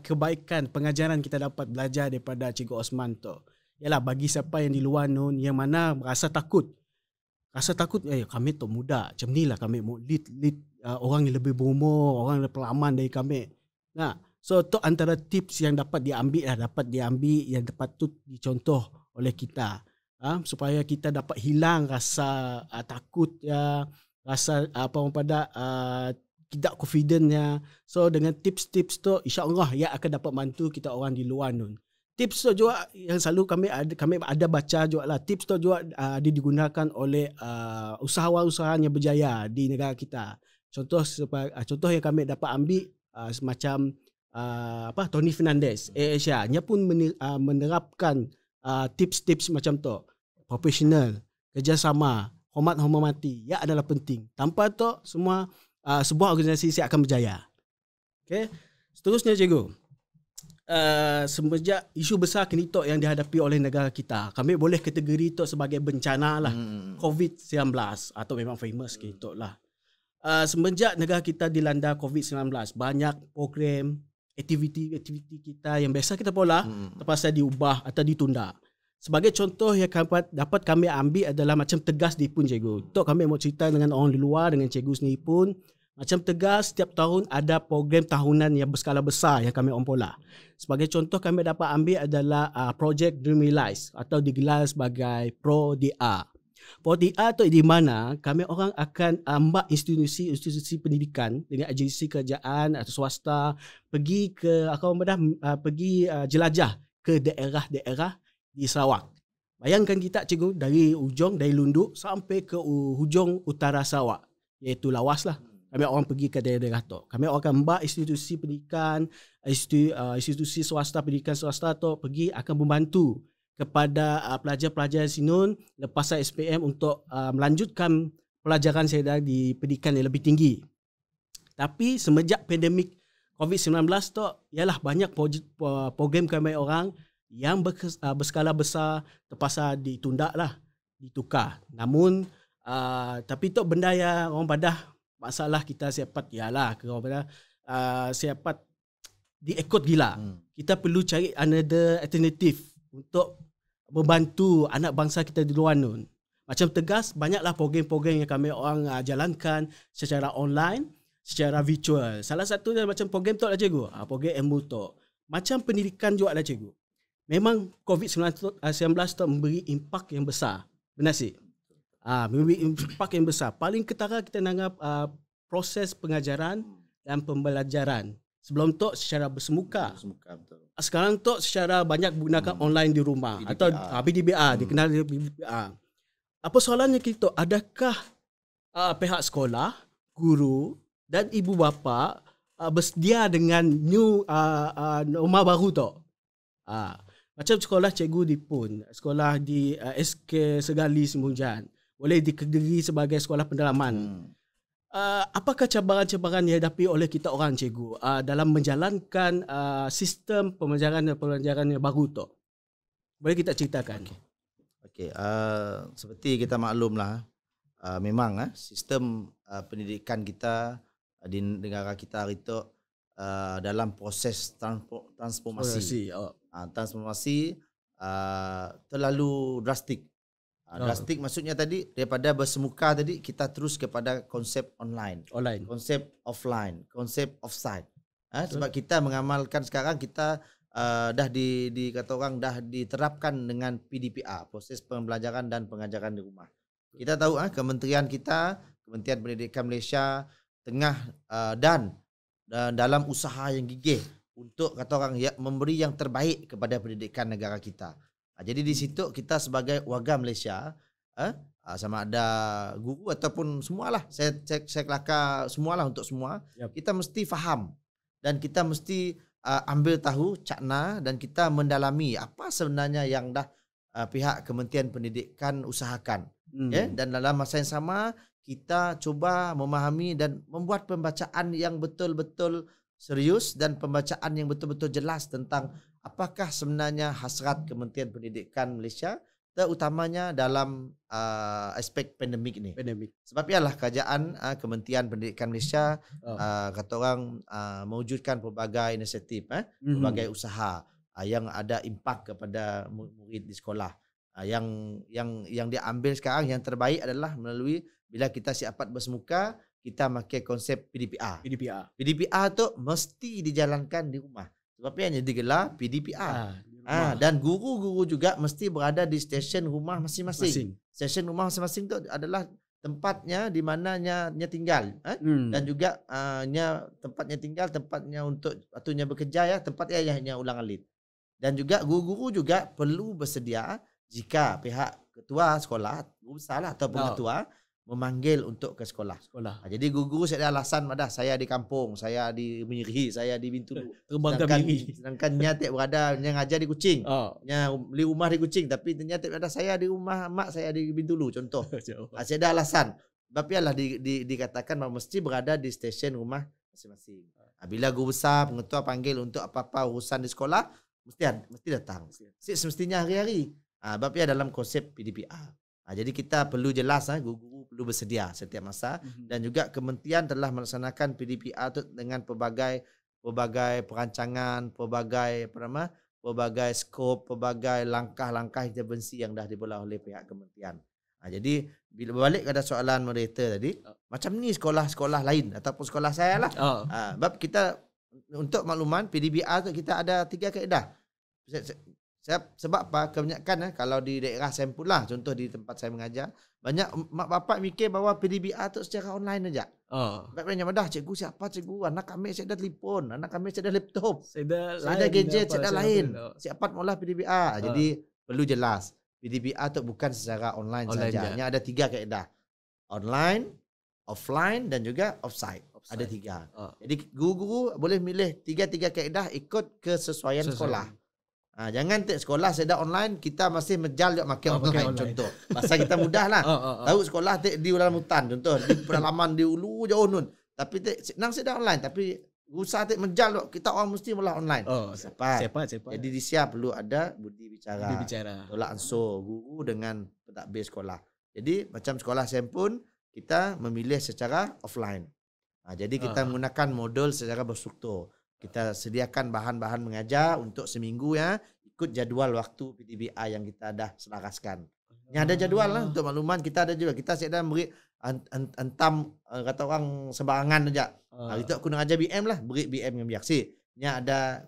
kebaikan pengajaran kita dapat belajar daripada Cikgu Osman tu. Yalah, bagi siapa yang di luar nun yang mana rasa takut kami tu muda, macam ni lah kami mau lead orang yang lebih berumur, orang yang pengalaman dari kami. So tu antara tips yang dapat diambil yang dapat tu dicontoh oleh kita, supaya kita dapat hilang rasa takut ya, rasa tidak confidentnya. So dengan tips-tips tu, insya-Allah ia akan dapat bantu kita orang di luar nun. Tips tu juga yang selalu kami ada baca juga lah. Tips tu juga digunakan oleh usahawan-usahawan yang berjaya di negara kita. Contoh yang kami dapat ambil semacam Tony Fernandez, Asia, dia pun menerapkan tips-tips macam tu. Profesional, kerjasama, hormat-hormati, ia adalah penting. Tanpa tu semua sebuah organisasi akan berjaya. Okay. Seterusnya cikgu, semenjak isu besar kinitok yang dihadapi oleh negara kita, kami boleh kategori itu sebagai bencana lah, COVID-19 atau memang famous kinitok lah. Semenjak negara kita dilanda COVID-19, banyak program, aktiviti kita yang biasa kita pola terpaksa diubah atau ditunda. Sebagai contoh yang dapat kami ambil adalah macam Tegas ni pun cikgu. Untuk kami mau cerita dengan orang di luar, dengan cikgu sendiri pun, macam Tegas setiap tahun ada program tahunan yang berskala besar yang kami ompola. Sebagai contoh kami dapat ambil adalah Project Dream Realize atau digelar sebagai ProDA. ProDA tu di mana kami orang akan ambak institusi pendidikan dengan agensi kerajaan atau swasta pergi ke jelajah ke daerah-daerah di Sarawak. Bayangkan kita cikgu dari Lunduk sampai ke hujung utara Sarawak, iaitu Lawas lah. Kami orang pergi ke daerah-daerah tu. Kami akan membak institusi pendidikan, institusi swasta, pendidikan swasta tu pergi akan membantu kepada pelajar-pelajar sinun lepas SPM untuk melanjutkan pelajaran saya di pendidikan yang lebih tinggi. Tapi semenjak pandemik COVID-19 tu, ialah banyak program kami orang yang berskala besar terpaksa ditunda lah, ditukar. Namun tapi tu benda yang orang padah masalah kita siapat ialah orang padah siapat diikut gila. Kita perlu cari another alternative untuk membantu anak bangsa kita di luar nun. Macam Tegas, banyaklah program-program yang kami orang jalankan secara online, secara virtual. Salah satunya macam program tu lah cikgu, program MU tu. Macam pendidikan juga lah cikgu. Memang COVID-19 tu memberi impak yang besar. Benar sih? Memberi impak yang besar. Paling ketara kita nanggap proses pengajaran dan pembelajaran. Sebelum tu secara bersemuka. Betul. Sekarang tu secara banyak gunakan online di rumah. PDPA. Atau PDPA, dikenal PDPA. Apa soalannya kita? Adakah pihak sekolah, guru dan ibu bapa bersedia dengan new norma baru tu? Macam sekolah cikgu di PUN, sekolah di SK Segali Sembunjan, boleh dikendiri sebagai sekolah pendalaman. Apakah cabaran-cabaran yang dihadapi oleh kita orang cikgu dalam menjalankan sistem pembelajaran yang baru tu? Boleh kita ceritakan? Okey, seperti kita maklumlah, memang sistem pendidikan kita di negara kita hari itu dalam proses transformasi. Transformasi terlalu drastik. Drastik maksudnya tadi daripada bersemuka tadi kita terus kepada konsep online. Konsep offline, konsep offsite. Sebab kita mengamalkan sekarang kita dah kata orang dah diterapkan dengan PDPA, proses pembelajaran dan pengajaran di rumah. Kita tahu kementerian kita, Kementerian Pendidikan Malaysia tengah dan dalam usaha yang gigih untuk kata orang memberi yang terbaik kepada pendidikan negara kita. Jadi di situ kita sebagai warga Malaysia, sama ada guru ataupun semualah, saya kelakar semualah untuk semua, kita mesti faham dan kita mesti ambil tahu cakna dan kita mendalami apa sebenarnya yang dah pihak Kementerian Pendidikan usahakan. Dan dalam masa yang sama kita cuba memahami dan membuat pembacaan yang betul-betul serius dan pembacaan yang betul-betul jelas tentang apakah sebenarnya hasrat Kementerian Pendidikan Malaysia, terutamanya dalam aspek pandemik ini. Sebab ialah kerajaan Kementerian Pendidikan Malaysia kata orang mewujudkan pelbagai inisiatif, pelbagai usaha yang ada impak kepada murid di sekolah. Yang dia ambil sekarang yang terbaik adalah melalui bila kita siapat bersemuka, kita pakai konsep PDPA. PDPA tu mesti dijalankan di rumah. Sebab hanya digelar PDPA. Dan guru-guru juga mesti berada di stesen rumah masing-masing. Stesen rumah masing-masing tu adalah tempatnya di mananya tinggal. Dan juga tempatnya tinggal, tempatnya untuk waktunya bekerja, tempatnya hanya ulang-alik. Dan juga guru-guru juga perlu bersedia jika pihak ketua sekolah, guru besar ataupun ketua memanggil untuk ke sekolah. Jadi guru-guru saya ada alasan, saya di kampung, saya di Miri, saya di Bintulu. Sedangkan nyatik berada yang ngajar di Kuching. Beli rumah di Kuching, tapi ternyata berada saya di rumah mak saya di Bintulu contoh. Saya ada alasan. Sebab ialah dikatakan bahawa mesti berada di stesen rumah masing-masing. Bila guru besar, pengetua panggil untuk apa-apa urusan di sekolah, mesti datang. Semestinya hari-hari. Sebab ia dalam konsep PDPA. Jadi kita perlu jelas, guru-guru perlu bersedia setiap masa. Dan juga kementerian telah melaksanakan PDPA itu dengan pelbagai perancangan, pelbagai skop, pelbagai langkah-langkah intervensi yang dah dibuat oleh pihak kementerian. Jadi bila balik kepada soalan moderator tadi, macam ni sekolah-sekolah lain ataupun sekolah saya lah. Sebab kita untuk makluman PDPA tu kita ada 3 kaedah. Sebab apa? Kebanyakan kalau di daerah sampul lah, contoh di tempat saya mengajar, banyak mak bapak mikir bahawa PDPA tu secara online saja. Sebab banyak dah cikgu siapa cikgu, anak kami saya ada telefon, anak kami saya ada laptop, saya ada gadget, saya ada lain. Siapa mula PDPA. Jadi perlu jelas, PDPA tu bukan secara online saja. Hanya ada 3 kaedah. Online, offline dan juga offsite. Ada 3. Jadi guru-guru boleh milih 3 kaedah ikut kesesuaian sekolah. Jangan sekolah saya dah online, kita masih menjal juga makan online contoh. Masa kita mudah lah. Tahu sekolah di dalam hutan contoh, di pedalaman di ulu jauh nun. Tapi senang saya dah online, tapi usaha menjal kita orang mesti mula online. Cepat. Jadi di siap perlu ada budi bicara. Tolak ansur guru dengan pentadbir sekolah. Jadi macam sekolah saya pun kita memilih secara offline. Jadi kita menggunakan modul secara berstruktur. Kita sediakan bahan-bahan mengajar untuk seminggu ikut jadual waktu PDPA yang kita dah selaraskan. Ada jadual lah untuk makluman, kita ada juga. Kita sedang beri entam kata orang sembarangan aja. Itu aku nak ajar BM lah, beri BM dengan biaksi. Nya ada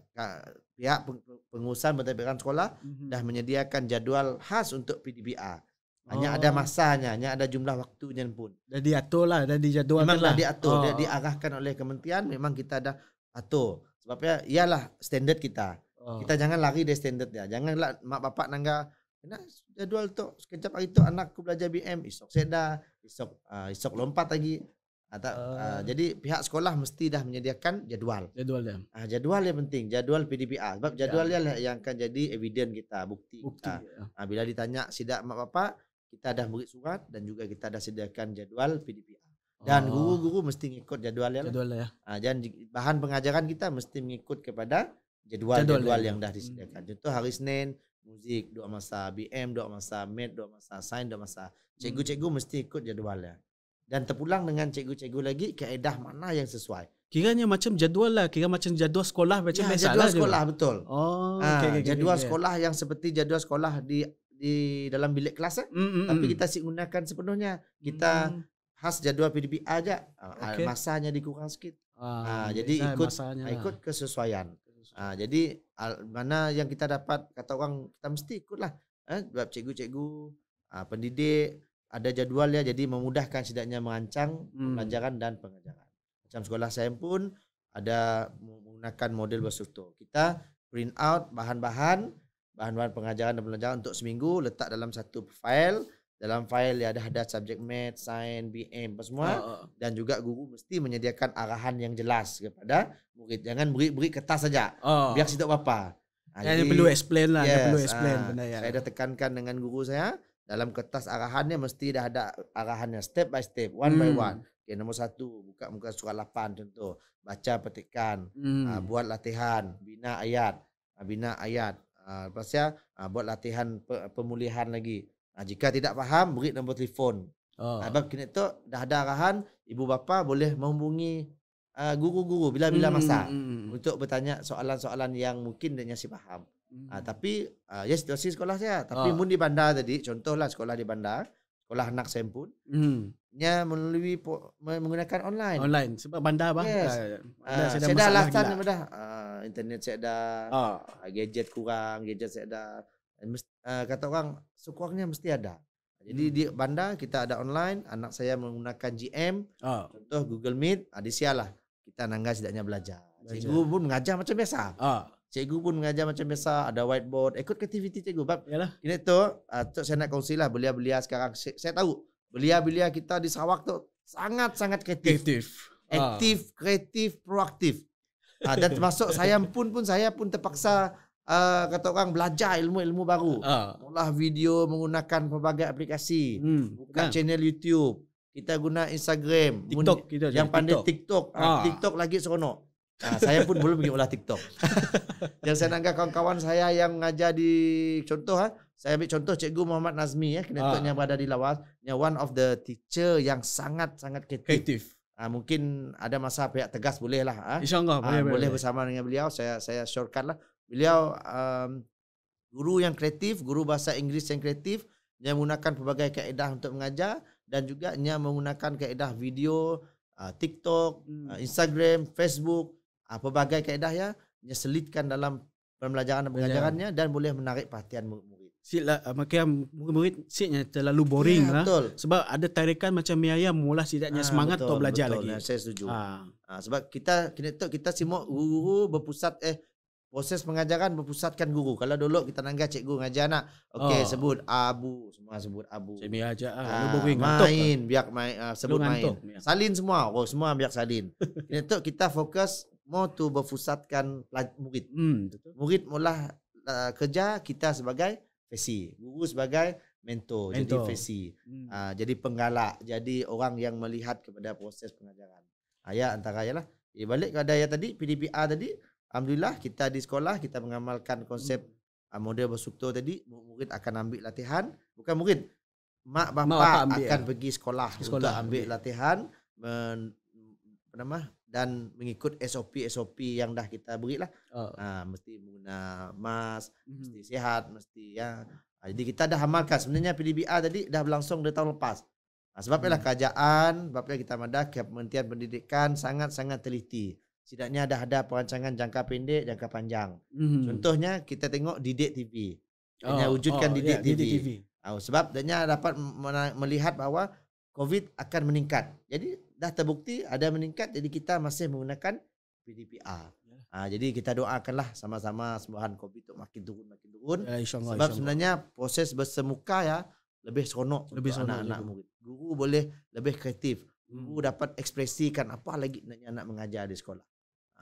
pihak pengurusan pentadbiran sekolah dah menyediakan jadual khas untuk PDBA. Hanya ada masanya, hanya ada jumlah waktunya pun. Dah diatur lah, dah dijadualkan memang lah. Dah diatur, dia diarahkan oleh kementerian, memang kita dah atur. Sebabnya ialah standard kita. Kita jangan lari dari standard dia. Janganlah mak bapak nangga nak jadual tu sekejap hari tu anakku belajar BM, esok seda, esok lompat lagi. Jadi pihak sekolah mesti dah menyediakan jadual. Jadual dia. Jadual yang penting, jadual PDPA. Sebab jadual dia lah yang akan jadi evidence kita, bukti kita. Bila ditanya sidak mak bapak, kita dah beri surat dan juga kita dah sediakan jadual PDPA. Dan guru-guru mesti mengikut jadual dia. Jadual ya. Dan bahan pengajaran kita mesti mengikut kepada jadual yang dah disediakan. Contoh hari Senin muzik 2 masa, BM 2 masa, math 2 masa, sains 2 masa. Cikgu-cikgu mesti ikut jadualnya. Dan terpulang dengan cikgu-cikgu lagi kaedah mana yang sesuai. Kiranya macam jadual lah, kira macam jadual sekolah macam biasa jadual sekolah juga. Betul. Jadual okay. Sekolah yang seperti jadual sekolah di dalam bilik kelas tapi kita gunakan sepenuhnya. Kita khas jadual PDPA aja. Masanya dikurang sikit. Jadi ikut kesesuaian. Jadi mana yang kita dapat, kata orang kita mesti ikutlah. Sebab cikgu-cikgu pendidik ada jadualnya, jadi memudahkan setidaknya merancang pelajaran dan pengajaran. Macam sekolah saya pun ada menggunakan model berstruktur. Kita print out bahan-bahan pengajaran dan pelajaran untuk seminggu, letak dalam satu file. Dalam file dia ada subjek math, sains, BM semua. Dan juga guru mesti menyediakan arahan yang jelas kepada murid. Jangan beri kertas saja. Biar situ apa. Jadi perlu explain lah. Perlu explain benda ya. Saya dah tekankan dengan guru saya, dalam kertas arahannya mesti dah ada arahannya step by step, one by one. Okay, nombor 1, buka muka surat 8 contoh. Baca petikan, buat latihan, bina ayat. Lepas buat latihan pemulihan lagi. Jika tidak faham, beri nombor telefon. Sebab kini tu dah ada arahan, ibu bapa boleh menghubungi guru-guru bila-bila masa untuk bertanya soalan-soalan yang mungkin dia masih faham. Tapi situasi sekolah saya. Tapi mun di bandar tadi, contohlah sekolah di bandar, sekolah anak saya pun, nya melalui menggunakan online. Online sebab bandar saya dah alasan internet saya dah, gadget kurang, gadget saya dah. Kata orang sekurangnya mesti ada. Jadi di bandar kita ada online, anak saya menggunakan GM, contoh Google Meet, disialah kita nangga setidaknya belajar. Cikgu pun mengajar macam biasa. Cikgu pun mengajar macam biasa, ada whiteboard, ikut aktiviti cikgu. Ini tu saya nak kongsi lah belia-belia sekarang. Saya tahu belia-belia kita di Sarawak tu sangat-sangat kreatif. Aktif, kreatif, proaktif. Dan termasuk saya pun terpaksa kata orang belajar ilmu-ilmu baru. Olah video menggunakan pelbagai aplikasi. Buka channel YouTube. Kita guna Instagram. TikTok. Yang pandai TikTok. TikTok lagi seronok. Saya pun belum pergi olah TikTok. Yang saya nanggap kawan-kawan saya yang mengajar di contoh. Saya ambil contoh Cikgu Muhammad Nazmi. Kenetuknya berada di Lawas. Yang one of the teacher yang sangat-sangat kreatif. Mungkin ada masa pihak tegas boleh lah. InsyaAllah boleh bersama dengan beliau. Saya shortcut lah. Beliau guru yang kreatif, guru bahasa Inggeris yang kreatif, yang menggunakan pelbagai kaedah untuk mengajar dan juga yang menggunakan kaedah video, TikTok, Instagram, Facebook, pelbagai kaedah yang selitkan dalam pembelajaran dan pengajarannya dan boleh menarik perhatian murid. Makanya murid siknya terlalu boring lah. Betul. Sebab ada tarikan macam ayam mula setidaknya semangat untuk belajar lagi. Saya setuju. Sebab kita semua guru berpusat proses pengajaran berpusatkan guru. Kalau dulu kita nangga cikgu ngajar anak, sebut abu, semua sebut abu. Saya ajar main, biar main, sebut main. Salin semua, semua biar salin. Itu kita fokus mau tu berpusatkan murid. Murid mula kerja kita sebagai fesi, guru sebagai mentor. Jadi fesi. Jadi penggalak, jadi orang yang melihat kepada proses pengajaran. Antara lah. Balik kepada tadi PDPA tadi. Alhamdulillah kita di sekolah kita mengamalkan konsep model berstruktur tadi. Murid akan ambil latihan, bukan murid, mak bapak akan pergi sekolah untuk ambil latihan dan mengikut SOP yang dah kita berilah. Mesti menggunakan mask, mesti sihat, mesti Jadi kita dah amalkan. Sebenarnya PDPR tadi dah berlangsung dari tahun lepas. Sebab itulah kerajaan, sebabnya kita madah Kementerian Pendidikan sangat-sangat teliti. Setidaknya dah ada perancangan jangka pendek, jangka panjang. Contohnya kita tengok Didik TV. Dia wujudkan Didik TV. Sebab dia dapat melihat bahawa COVID akan meningkat. Jadi dah terbukti ada meningkat, jadi kita masih menggunakan PDPR. Jadi kita doakanlah sama-sama sembuhan COVID itu makin turun. Sebab sebenarnya proses bersemuka ya lebih seronok untuk anak-anak murid. Guru boleh lebih kreatif. Guru dapat ekspresikan apa lagi nak mengajar di sekolah.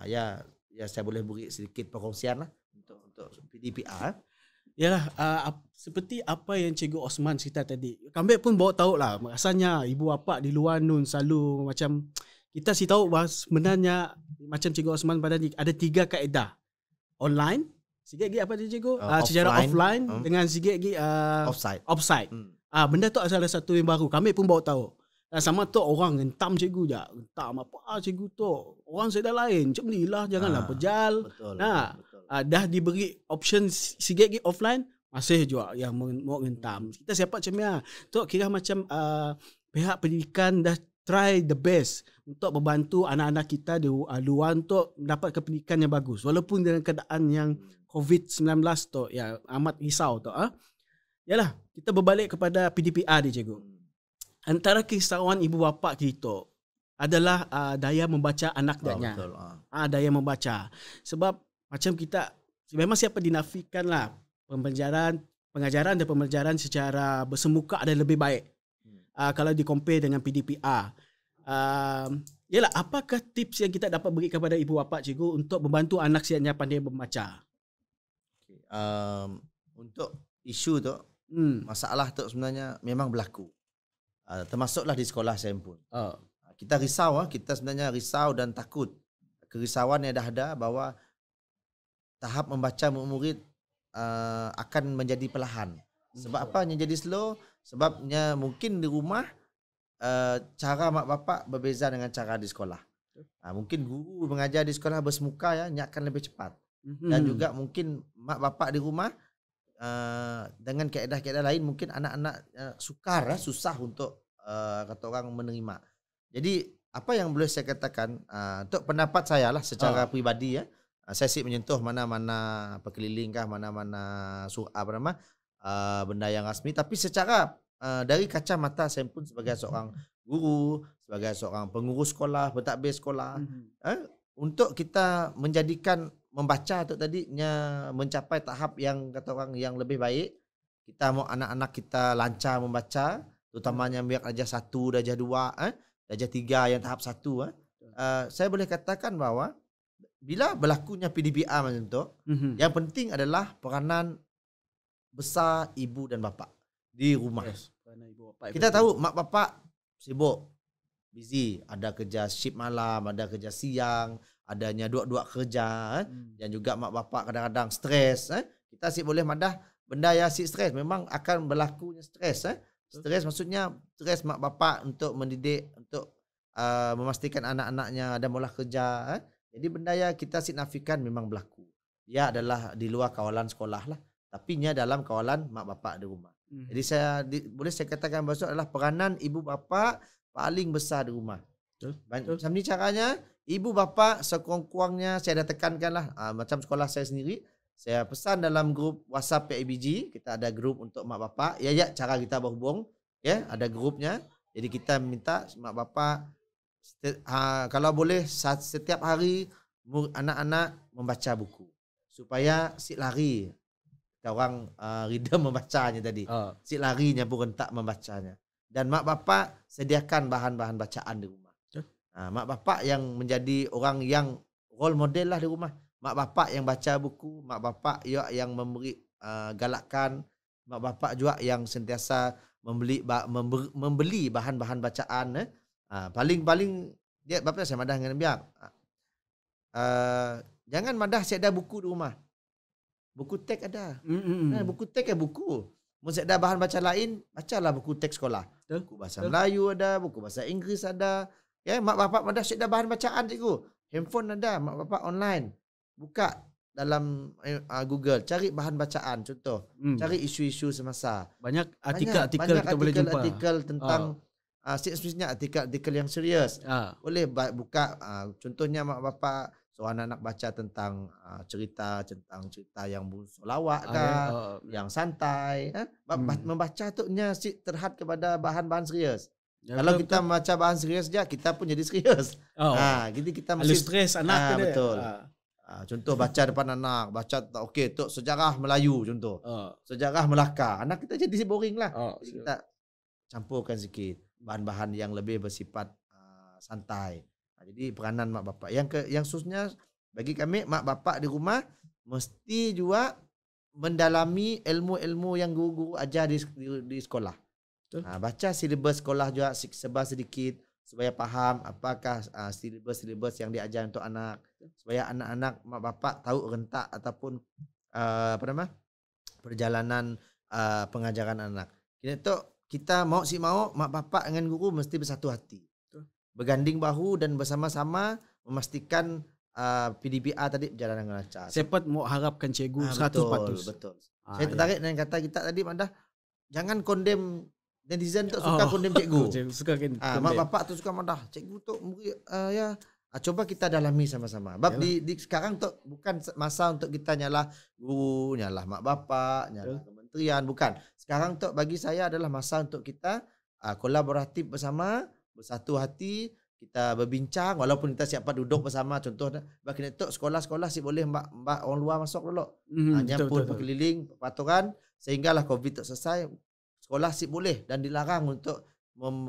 Ya saya boleh beri sedikit perkongsian lah untuk PDPR. Yalah, seperti apa yang Cikgu Osman cerita tadi. Kami pun bawa tahu lah. Rasanya ibu bapa di luar nun selalu macam kita si tahu bahawa sebenarnya macam Cikgu Osman pada ada 3 kaedah. Online, sikit lagi apa dia Cikgu? Secara offline dengan sikit lagi offside. Benda tu salah satu yang baru. Kami pun bawa tahu. Dan sama tu orang gentam Cikgu je. Gentam apa Cikgu tu. Orang saya dah lain. Macam ni lah. Janganlah pejal. Betul. Dah diberi option sikit lagi offline, masih juga yang mau gentam. Kita siapa macam ni. Tu kira macam pihak pendidikan dah try the best untuk membantu anak-anak kita di luar untuk mendapat pendidikan yang bagus. Walaupun dalam keadaan yang COVID-19 tu ya amat risau tu. Yalah, kita berbalik kepada PDPR ni Cikgu. Antara kerisauan ibu bapa kita adalah daya membaca anak dadanya. Daya membaca. Sebab macam kita memang siapa dinafikan lah pengajaran dan pembelajaran secara bersemuka ada lebih baik. Kalau di-compare dengan PDPR. Yalah, apakah tips yang kita dapat beri kepada ibu bapa Cikgu untuk membantu anak siapnya pandai membaca? Untuk isu tu, masalah tu sebenarnya memang berlaku. Termasuklah di sekolah saya pun. Kita risau, kita sebenarnya risau dan takut. Kerisauan yang dah ada bahawa tahap membaca murid akan menjadi perlahan. Sebab apa yang jadi slow? Sebabnya mungkin di rumah cara mak bapak berbeza dengan cara di sekolah. Mungkin guru mengajar di sekolah bersemuka ya, akan lebih cepat. Dan juga mungkin mak bapak di rumah dengan kaedah-kaedah lain mungkin anak-anak sukar, susah untuk kata orang menerima. Jadi apa yang boleh saya katakan untuk pendapat saya lah secara peribadi ya, saya sih menyentuh mana-mana perkelilingkah, mana-mana benda yang rasmi, tapi secara dari kacamata saya pun sebagai seorang guru, sebagai seorang pengurus sekolah, pentadbir sekolah, untuk kita menjadikan membaca tu tadinya mencapai tahap yang kata orang yang lebih baik, kita mau anak-anak kita lancar membaca, terutamanya biar darjah 1, darjah 2, darjah 3 yang tahap 1. Saya boleh katakan bahawa bila berlakunya PDPR macam tu, yang penting adalah peranan besar ibu dan bapa di rumah. Kita tahu mak bapak sibuk, busy, ada kerja shift malam, ada kerja siang, adanya dua-dua kerja, dan juga mak bapak kadang-kadang stres. Kita sih boleh madah benda yang si stres, memang akan berlakunya stres. Stres maksudnya stres mak bapak untuk mendidik, untuk memastikan anak-anaknya ada mula kerja. Jadi benda yang kita signifikan memang berlaku. Ia adalah di luar kawalan sekolah lah, tapi ia dalam kawalan mak bapak di rumah. Jadi boleh saya katakan bahawa adalah peranan ibu bapa paling besar di rumah. Macam ni caranya, ibu bapa sekurang-kurangnya saya dah tekankanlah, macam sekolah saya sendiri, saya pesan dalam grup WhatsApp PIBG, kita ada grup untuk mak bapak. Ya cara kita berhubung, ya ada grupnya. Jadi kita minta mak bapak kalau boleh setiap hari anak-anak membaca buku supaya si lari. Orang rhythm membacanya tadi. Si larinya pun rentak membacanya. Dan mak bapak sediakan bahan-bahan bacaan di rumah. Mak bapak yang menjadi orang yang role model lah di rumah. Mak bapak yang baca buku, mak bapak yang memberi galakkan, mak bapak juga yang sentiasa membeli bahan-bahan bacaan. Paling dia bapak saya madah dengan biar. Jangan madah saya ada buku di rumah. Buku teks ada. Buku teks buku. Mesti ada bahan baca lain, bacalah buku teks sekolah. Buku bahasa Melayu ada, buku bahasa Inggeris ada. Ya, mak bapak madah saya ada bahan bacaan cikgu. Handphone ada, mak bapak online. Buka dalam Google, cari bahan bacaan, contoh, cari isu-isu semasa. Banyak artikel kita boleh jumpa. Artikel tentang sebenarnya artikel yang serius. Boleh buka, contohnya mak bapak seorang anak baca tentang cerita yang solawat yang santai. Membaca tu terhad kepada bahan-bahan serius. Ya, kalau kita membaca bahan serius je, kita pun jadi serius. Jadi kita mesti stres anak betul. Contoh baca depan anak, baca okey tok sejarah Melayu contoh. Sejarah Melaka. Anak kita jadi boring lah. Jadi kita campurkan sikit bahan-bahan yang lebih bersifat santai. Jadi peranan mak bapak. Yang khususnya bagi kami mak bapak di rumah mesti juga mendalami ilmu-ilmu yang guru-guru ajar di sekolah. Baca silibus sekolah juga sebar sedikit supaya faham apakah silibus yang diajar untuk anak, supaya anak-anak mak bapak tahu rentak ataupun perjalanan pengajaran anak. Kita mau mak bapak dengan guru mesti bersatu hati, berganding bahu dan bersama-sama memastikan PDPR tadi berjalan dengan lancar. Cepat mau harapkan cikgu 100%. Betul. Saya tertarik dengan kata kita tadi, Mandah, jangan condemn netizen tu suka condemn cikgu. Mak bapak tu suka Mandah, cikgu tu coba kita dalami sama-sama. Sebab di sekarang tu bukan masa untuk kita nyalah guru, nyalah mak bapak, nyalah kementerian, bukan. Sekarang tu bagi saya adalah masa untuk kita kolaboratif bersama, bersatu hati, kita berbincang walaupun kita siap duduk bersama. Contoh bagi itu sekolah-sekolah sih boleh mbak orang luar masuk dulu. Nyampur berkeliling peraturan sehinggalah Covid tu selesai. Sekolah sih boleh dan dilarang untuk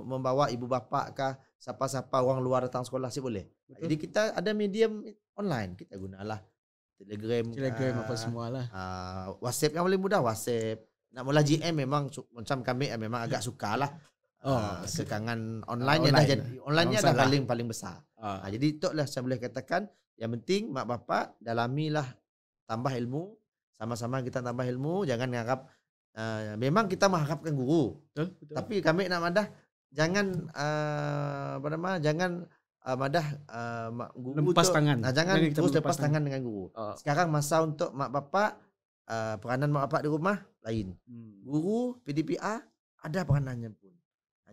membawa ibu bapa kah siapa-siapa orang luar datang sekolah sih boleh. Jadi kita ada medium online, kita gunalah Telegram apa semualah. WhatsApp yang paling mudah, WhatsApp. Nak mula GM memang macam kami memang agak sukalah. Kekangan online dah jadi online-nya dah paling besar. Jadi itulah saya boleh katakan, yang penting mak bapak dalamilah, tambah ilmu, sama-sama kita tambah ilmu, jangan mengharap memang kita mengharapkan guru. Betul. Tapi kami nak madah jangan jangan madah guru lepas tangan. Jangan terus lepas tangan dengan guru. Sekarang masa untuk mak bapak, peranan mak bapak di rumah lain. Guru PDPR ada peranannya pun.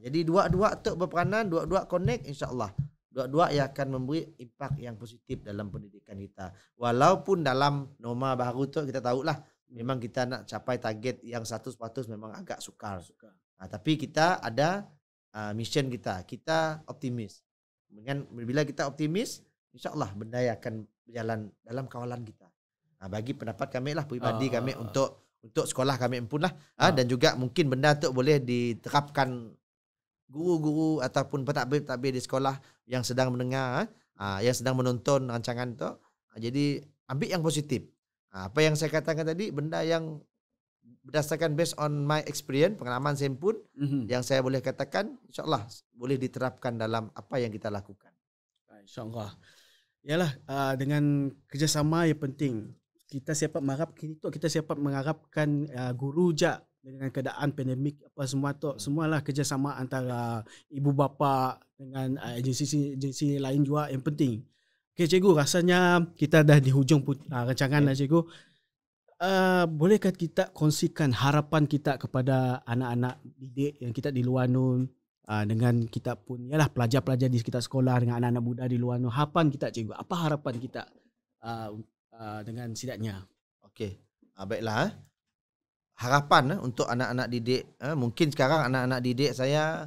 Jadi dua-dua tu berperanan, dua-dua connect, insya-Allah. Dua-dua yang akan memberi impak yang positif dalam pendidikan kita. Walaupun dalam norma baru tu kita tahulah memang kita nak capai target yang 100% memang agak sukar. Tapi kita ada mission kita. Kita optimis. Bila kita optimis, insya-Allah benda yang akan berjalan dalam kawalan kita. Bagi pendapat kami lah, peribadi kami untuk sekolah kami pun lah. Dan juga mungkin benda tu boleh diterapkan guru-guru ataupun pentadbir-pentadbir di sekolah yang sedang mendengar, yang sedang menonton rancangan tu. Jadi ambil yang positif. Apa yang saya katakan tadi, benda yang berdasarkan based on my experience, pengalaman saya pun, yang saya boleh katakan, insyaAllah boleh diterapkan dalam apa yang kita lakukan. InsyaAllah. Yalah, dengan kerjasama yang penting. Kita siap mengharapkan guru je dengan keadaan pandemik apa semua tu, semualah kerjasama antara ibu bapa dengan agensi lain juga yang penting. Okey cikgu, rasanya kita dah di hujung rancangan dah cikgu. Bolehkah kita kongsikan harapan kita kepada anak-anak didik yang kita di luar nun, dengan kita pun ialah pelajar-pelajar di sekitar sekolah, dengan anak-anak muda di luar nun. Harapan kita cikgu, apa harapan kita dengan sidaknya? Okey, baiklah. Harapan untuk anak-anak didik, mungkin sekarang anak-anak didik saya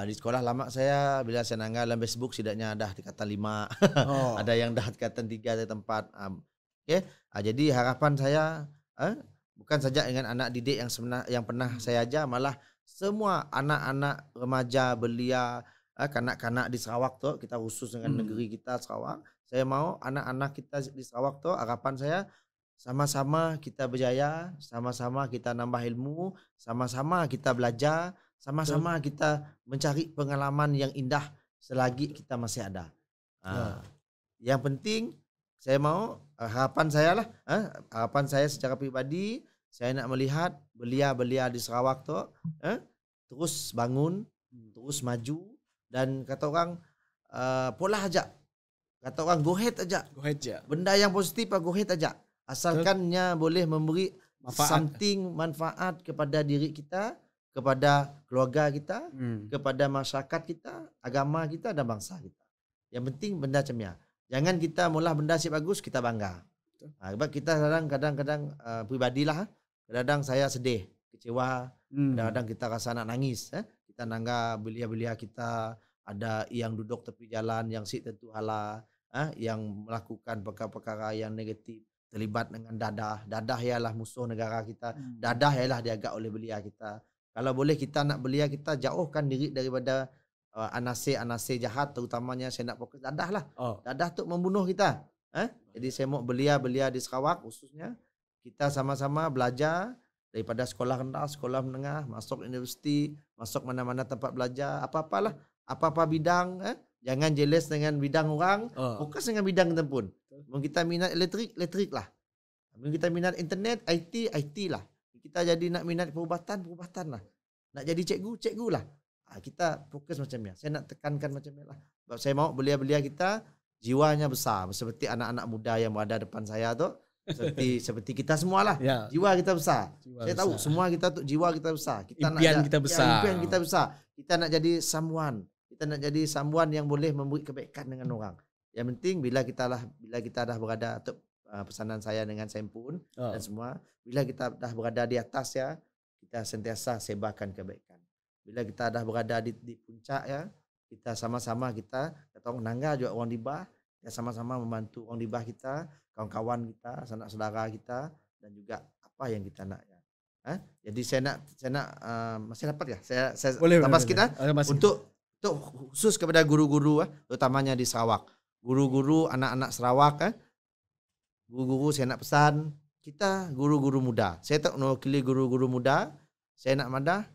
di sekolah lama saya, bila saya nanggal dalam Facebook setidaknya dah tingkatan 5. Ada yang dah tingkatan 3 atau 4. Okay? Jadi harapan saya bukan saja dengan anak didik yang pernah saya ajar, malah semua anak-anak remaja belia, kanak-kanak di Sarawak tu, kita khusus dengan negeri kita Sarawak. Saya mau anak-anak kita di Sarawak tu, harapan saya sama-sama kita berjaya, sama-sama kita nambah ilmu, sama-sama kita belajar, sama-sama kita mencari pengalaman yang indah selagi kita masih ada. Yang penting saya mau, harapan saya secara pribadi, saya nak melihat belia-belia di Sarawak tu terus bangun, terus maju, dan kata orang pola aja. Kata orang go ahead aja. Go ahead je. Benda yang positif go ahead aja. Asalkannya boleh memberi Manfaat. manfaat kepada diri kita, kepada keluarga kita, kepada masyarakat kita, agama kita dan bangsa kita. Yang penting benda macam ni. Jangan kita mula benda si bagus kita bangga. Sebab kita kadang-kadang pribadilah, kadang-kadang saya sedih, kecewa, kadang-kadang kita rasa nak nangis. Kita nangga belia-belia kita ada yang duduk tepi jalan yang si tentu hala, yang melakukan perkara-perkara yang negatif, terlibat dengan dadah ialah musuh negara kita, dadah ialah diagak oleh belia kita. Kalau boleh kita nak belia kita jauhkan diri daripada anasir-anasir jahat, terutamanya saya nak fokus dadah lah. Dadah tu membunuh kita. Jadi saya mau belia-belia di Sarawak khususnya kita sama-sama belajar daripada sekolah rendah, sekolah menengah, masuk universiti, masuk mana-mana tempat belajar, apa-apalah, apa-apa bidang, jangan jealous dengan bidang orang, fokus dengan bidang kita pun. Mungkin kita minat elektrik lah. Mungkin kita minat internet, IT lah. Kita jadi nak minat perubatan lah. Nak jadi cikgu lah. Kita fokus macam ni. Saya nak tekankan macam ni lah. Sebab saya mau belia-belia kita jiwanya besar. Seperti anak-anak muda yang berada depan saya tu. Seperti kita semua lah. Ya. Jiwa kita besar. Saya tahu semua kita tu jiwa kita besar. Impian kita besar. Impian kita besar. Kita nak jadi someone. Kita nak jadi someone yang boleh memberi kebaikan dengan orang. Yang penting bila kita dah berada untuk pesanan saya dengan Sempun dan semua, bila kita dah berada di atas ya, kita sentiasa sebarkan kebaikan. Bila kita dah berada di puncak ya, kita sama-sama kita orang nangga juga orang di bawah, kita sama-sama membantu orang di bawah kita, kawan-kawan kita, sanak saudara kita dan juga apa yang kita nak ya. Jadi saya nak masih dapat ya? Saya boleh, tambah sikit untuk khusus kepada guru-guru terutamanya di Sarawak. Guru-guru anak-anak Sarawak guru-guru saya nak pesan kita guru-guru muda. Saya tak mewakili guru-guru muda. Saya nak madah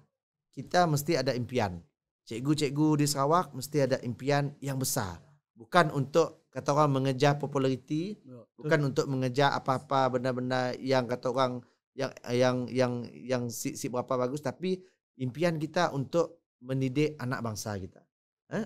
kita mesti ada impian. Cikgu-cikgu di Sarawak mesti ada impian yang besar. Bukan untuk kata orang mengejar populariti, bukan untuk mengejar apa-apa benda-benda yang kata orang yang si berapa bagus, tapi impian kita untuk mendidik anak bangsa kita.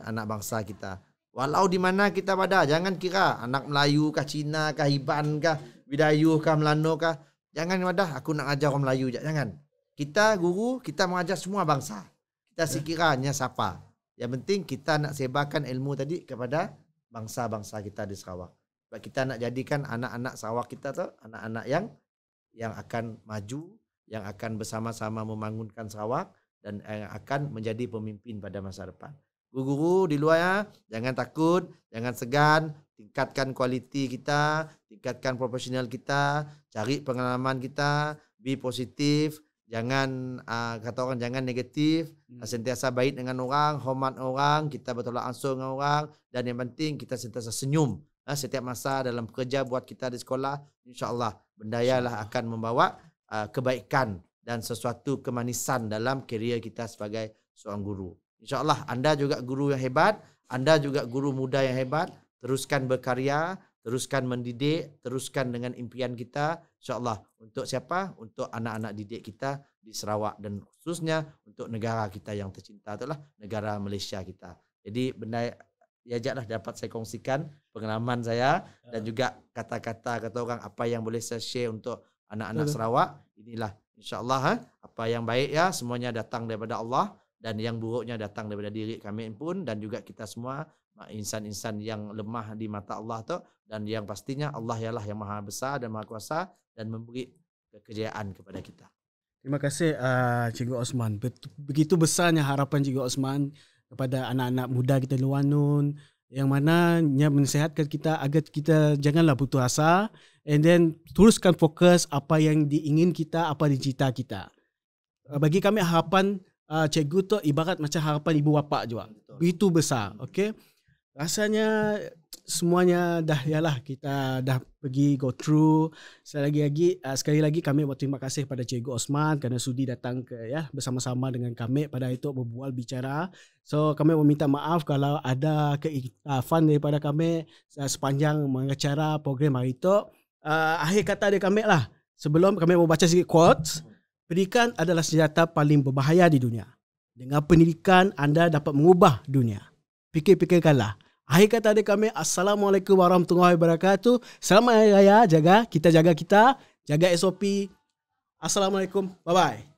Anak bangsa kita. Walau di mana kita pada, jangan kira anak Melayu kah, Cina kah, Iban kah, Bidayuh kah, Melano kah. Jangan wadah aku nak ajar orang Melayu je. Jangan. Kita guru, kita mengajar semua bangsa. Kita sekiranya siapa. Yang penting kita nak sebarkan ilmu tadi kepada bangsa-bangsa kita di Sarawak. Sebab kita nak jadikan anak-anak Sarawak kita tu anak-anak yang akan maju, yang akan bersama-sama membangunkan Sarawak dan yang akan menjadi pemimpin pada masa depan. Guru-guru di luar ya, jangan takut, jangan segan, tingkatkan kualiti kita, tingkatkan profesional kita, cari pengalaman kita, be positif, jangan kata orang jangan negatif, sentiasa baik dengan orang, hormat orang, kita bertolak ansur dengan orang dan yang penting kita sentiasa senyum setiap masa dalam kerja buat kita di sekolah. InsyaAllah benda ialah akan membawa kebaikan dan sesuatu kemanisan dalam kerjaya kita sebagai seorang guru. InsyaAllah anda juga guru yang hebat, anda juga guru muda yang hebat, teruskan berkarya, teruskan mendidik, teruskan dengan impian kita. InsyaAllah untuk siapa? Untuk anak-anak didik kita di Sarawak dan khususnya untuk negara kita yang tercinta itulah negara Malaysia kita. Jadi benda diajaklah dapat saya kongsikan pengalaman saya dan juga kata-kata orang apa yang boleh saya share untuk anak-anak Sarawak. Inilah insyaAllah apa yang baik ya semuanya datang daripada Allah. Dan yang buruknya datang daripada diri kami pun dan juga kita semua insan-insan yang lemah di mata Allah tu dan yang pastinya Allah ialah yang maha besar dan maha kuasa dan memberi kejayaan kepada kita. Terima kasih Cikgu Osman. Begitu besarnya harapan Cikgu Osman kepada anak-anak muda kita di luar nun yang mananya menasihatkan kita agar kita janganlah putus asa and then teruskan fokus apa yang diingin kita, apa dicita kita. Bagi kami harapan cikgu tu ibarat macam harapan ibu bapa juga. Begitu besar. Okey. Rasanya semuanya dah yalah kita dah pergi go through. Sekali lagi kami berterima kasih kepada Cikgu Osman kerana sudi datang bersama-sama dengan kami pada itu berbual bicara. So kami meminta maaf kalau ada keikhlafan daripada kami sepanjang mengacara program hari itu. Akhir kata dari kami lah. Sebelum kami mau baca sedikit quotes. Pendidikan adalah senjata paling berbahaya di dunia. Dengan pendidikan, anda dapat mengubah dunia. Fikir-fikirkanlah. Akhir kata dari kami, Assalamualaikum warahmatullahi wabarakatuh. Selamat Hari Raya, jaga kita, jaga SOP. Assalamualaikum, bye-bye.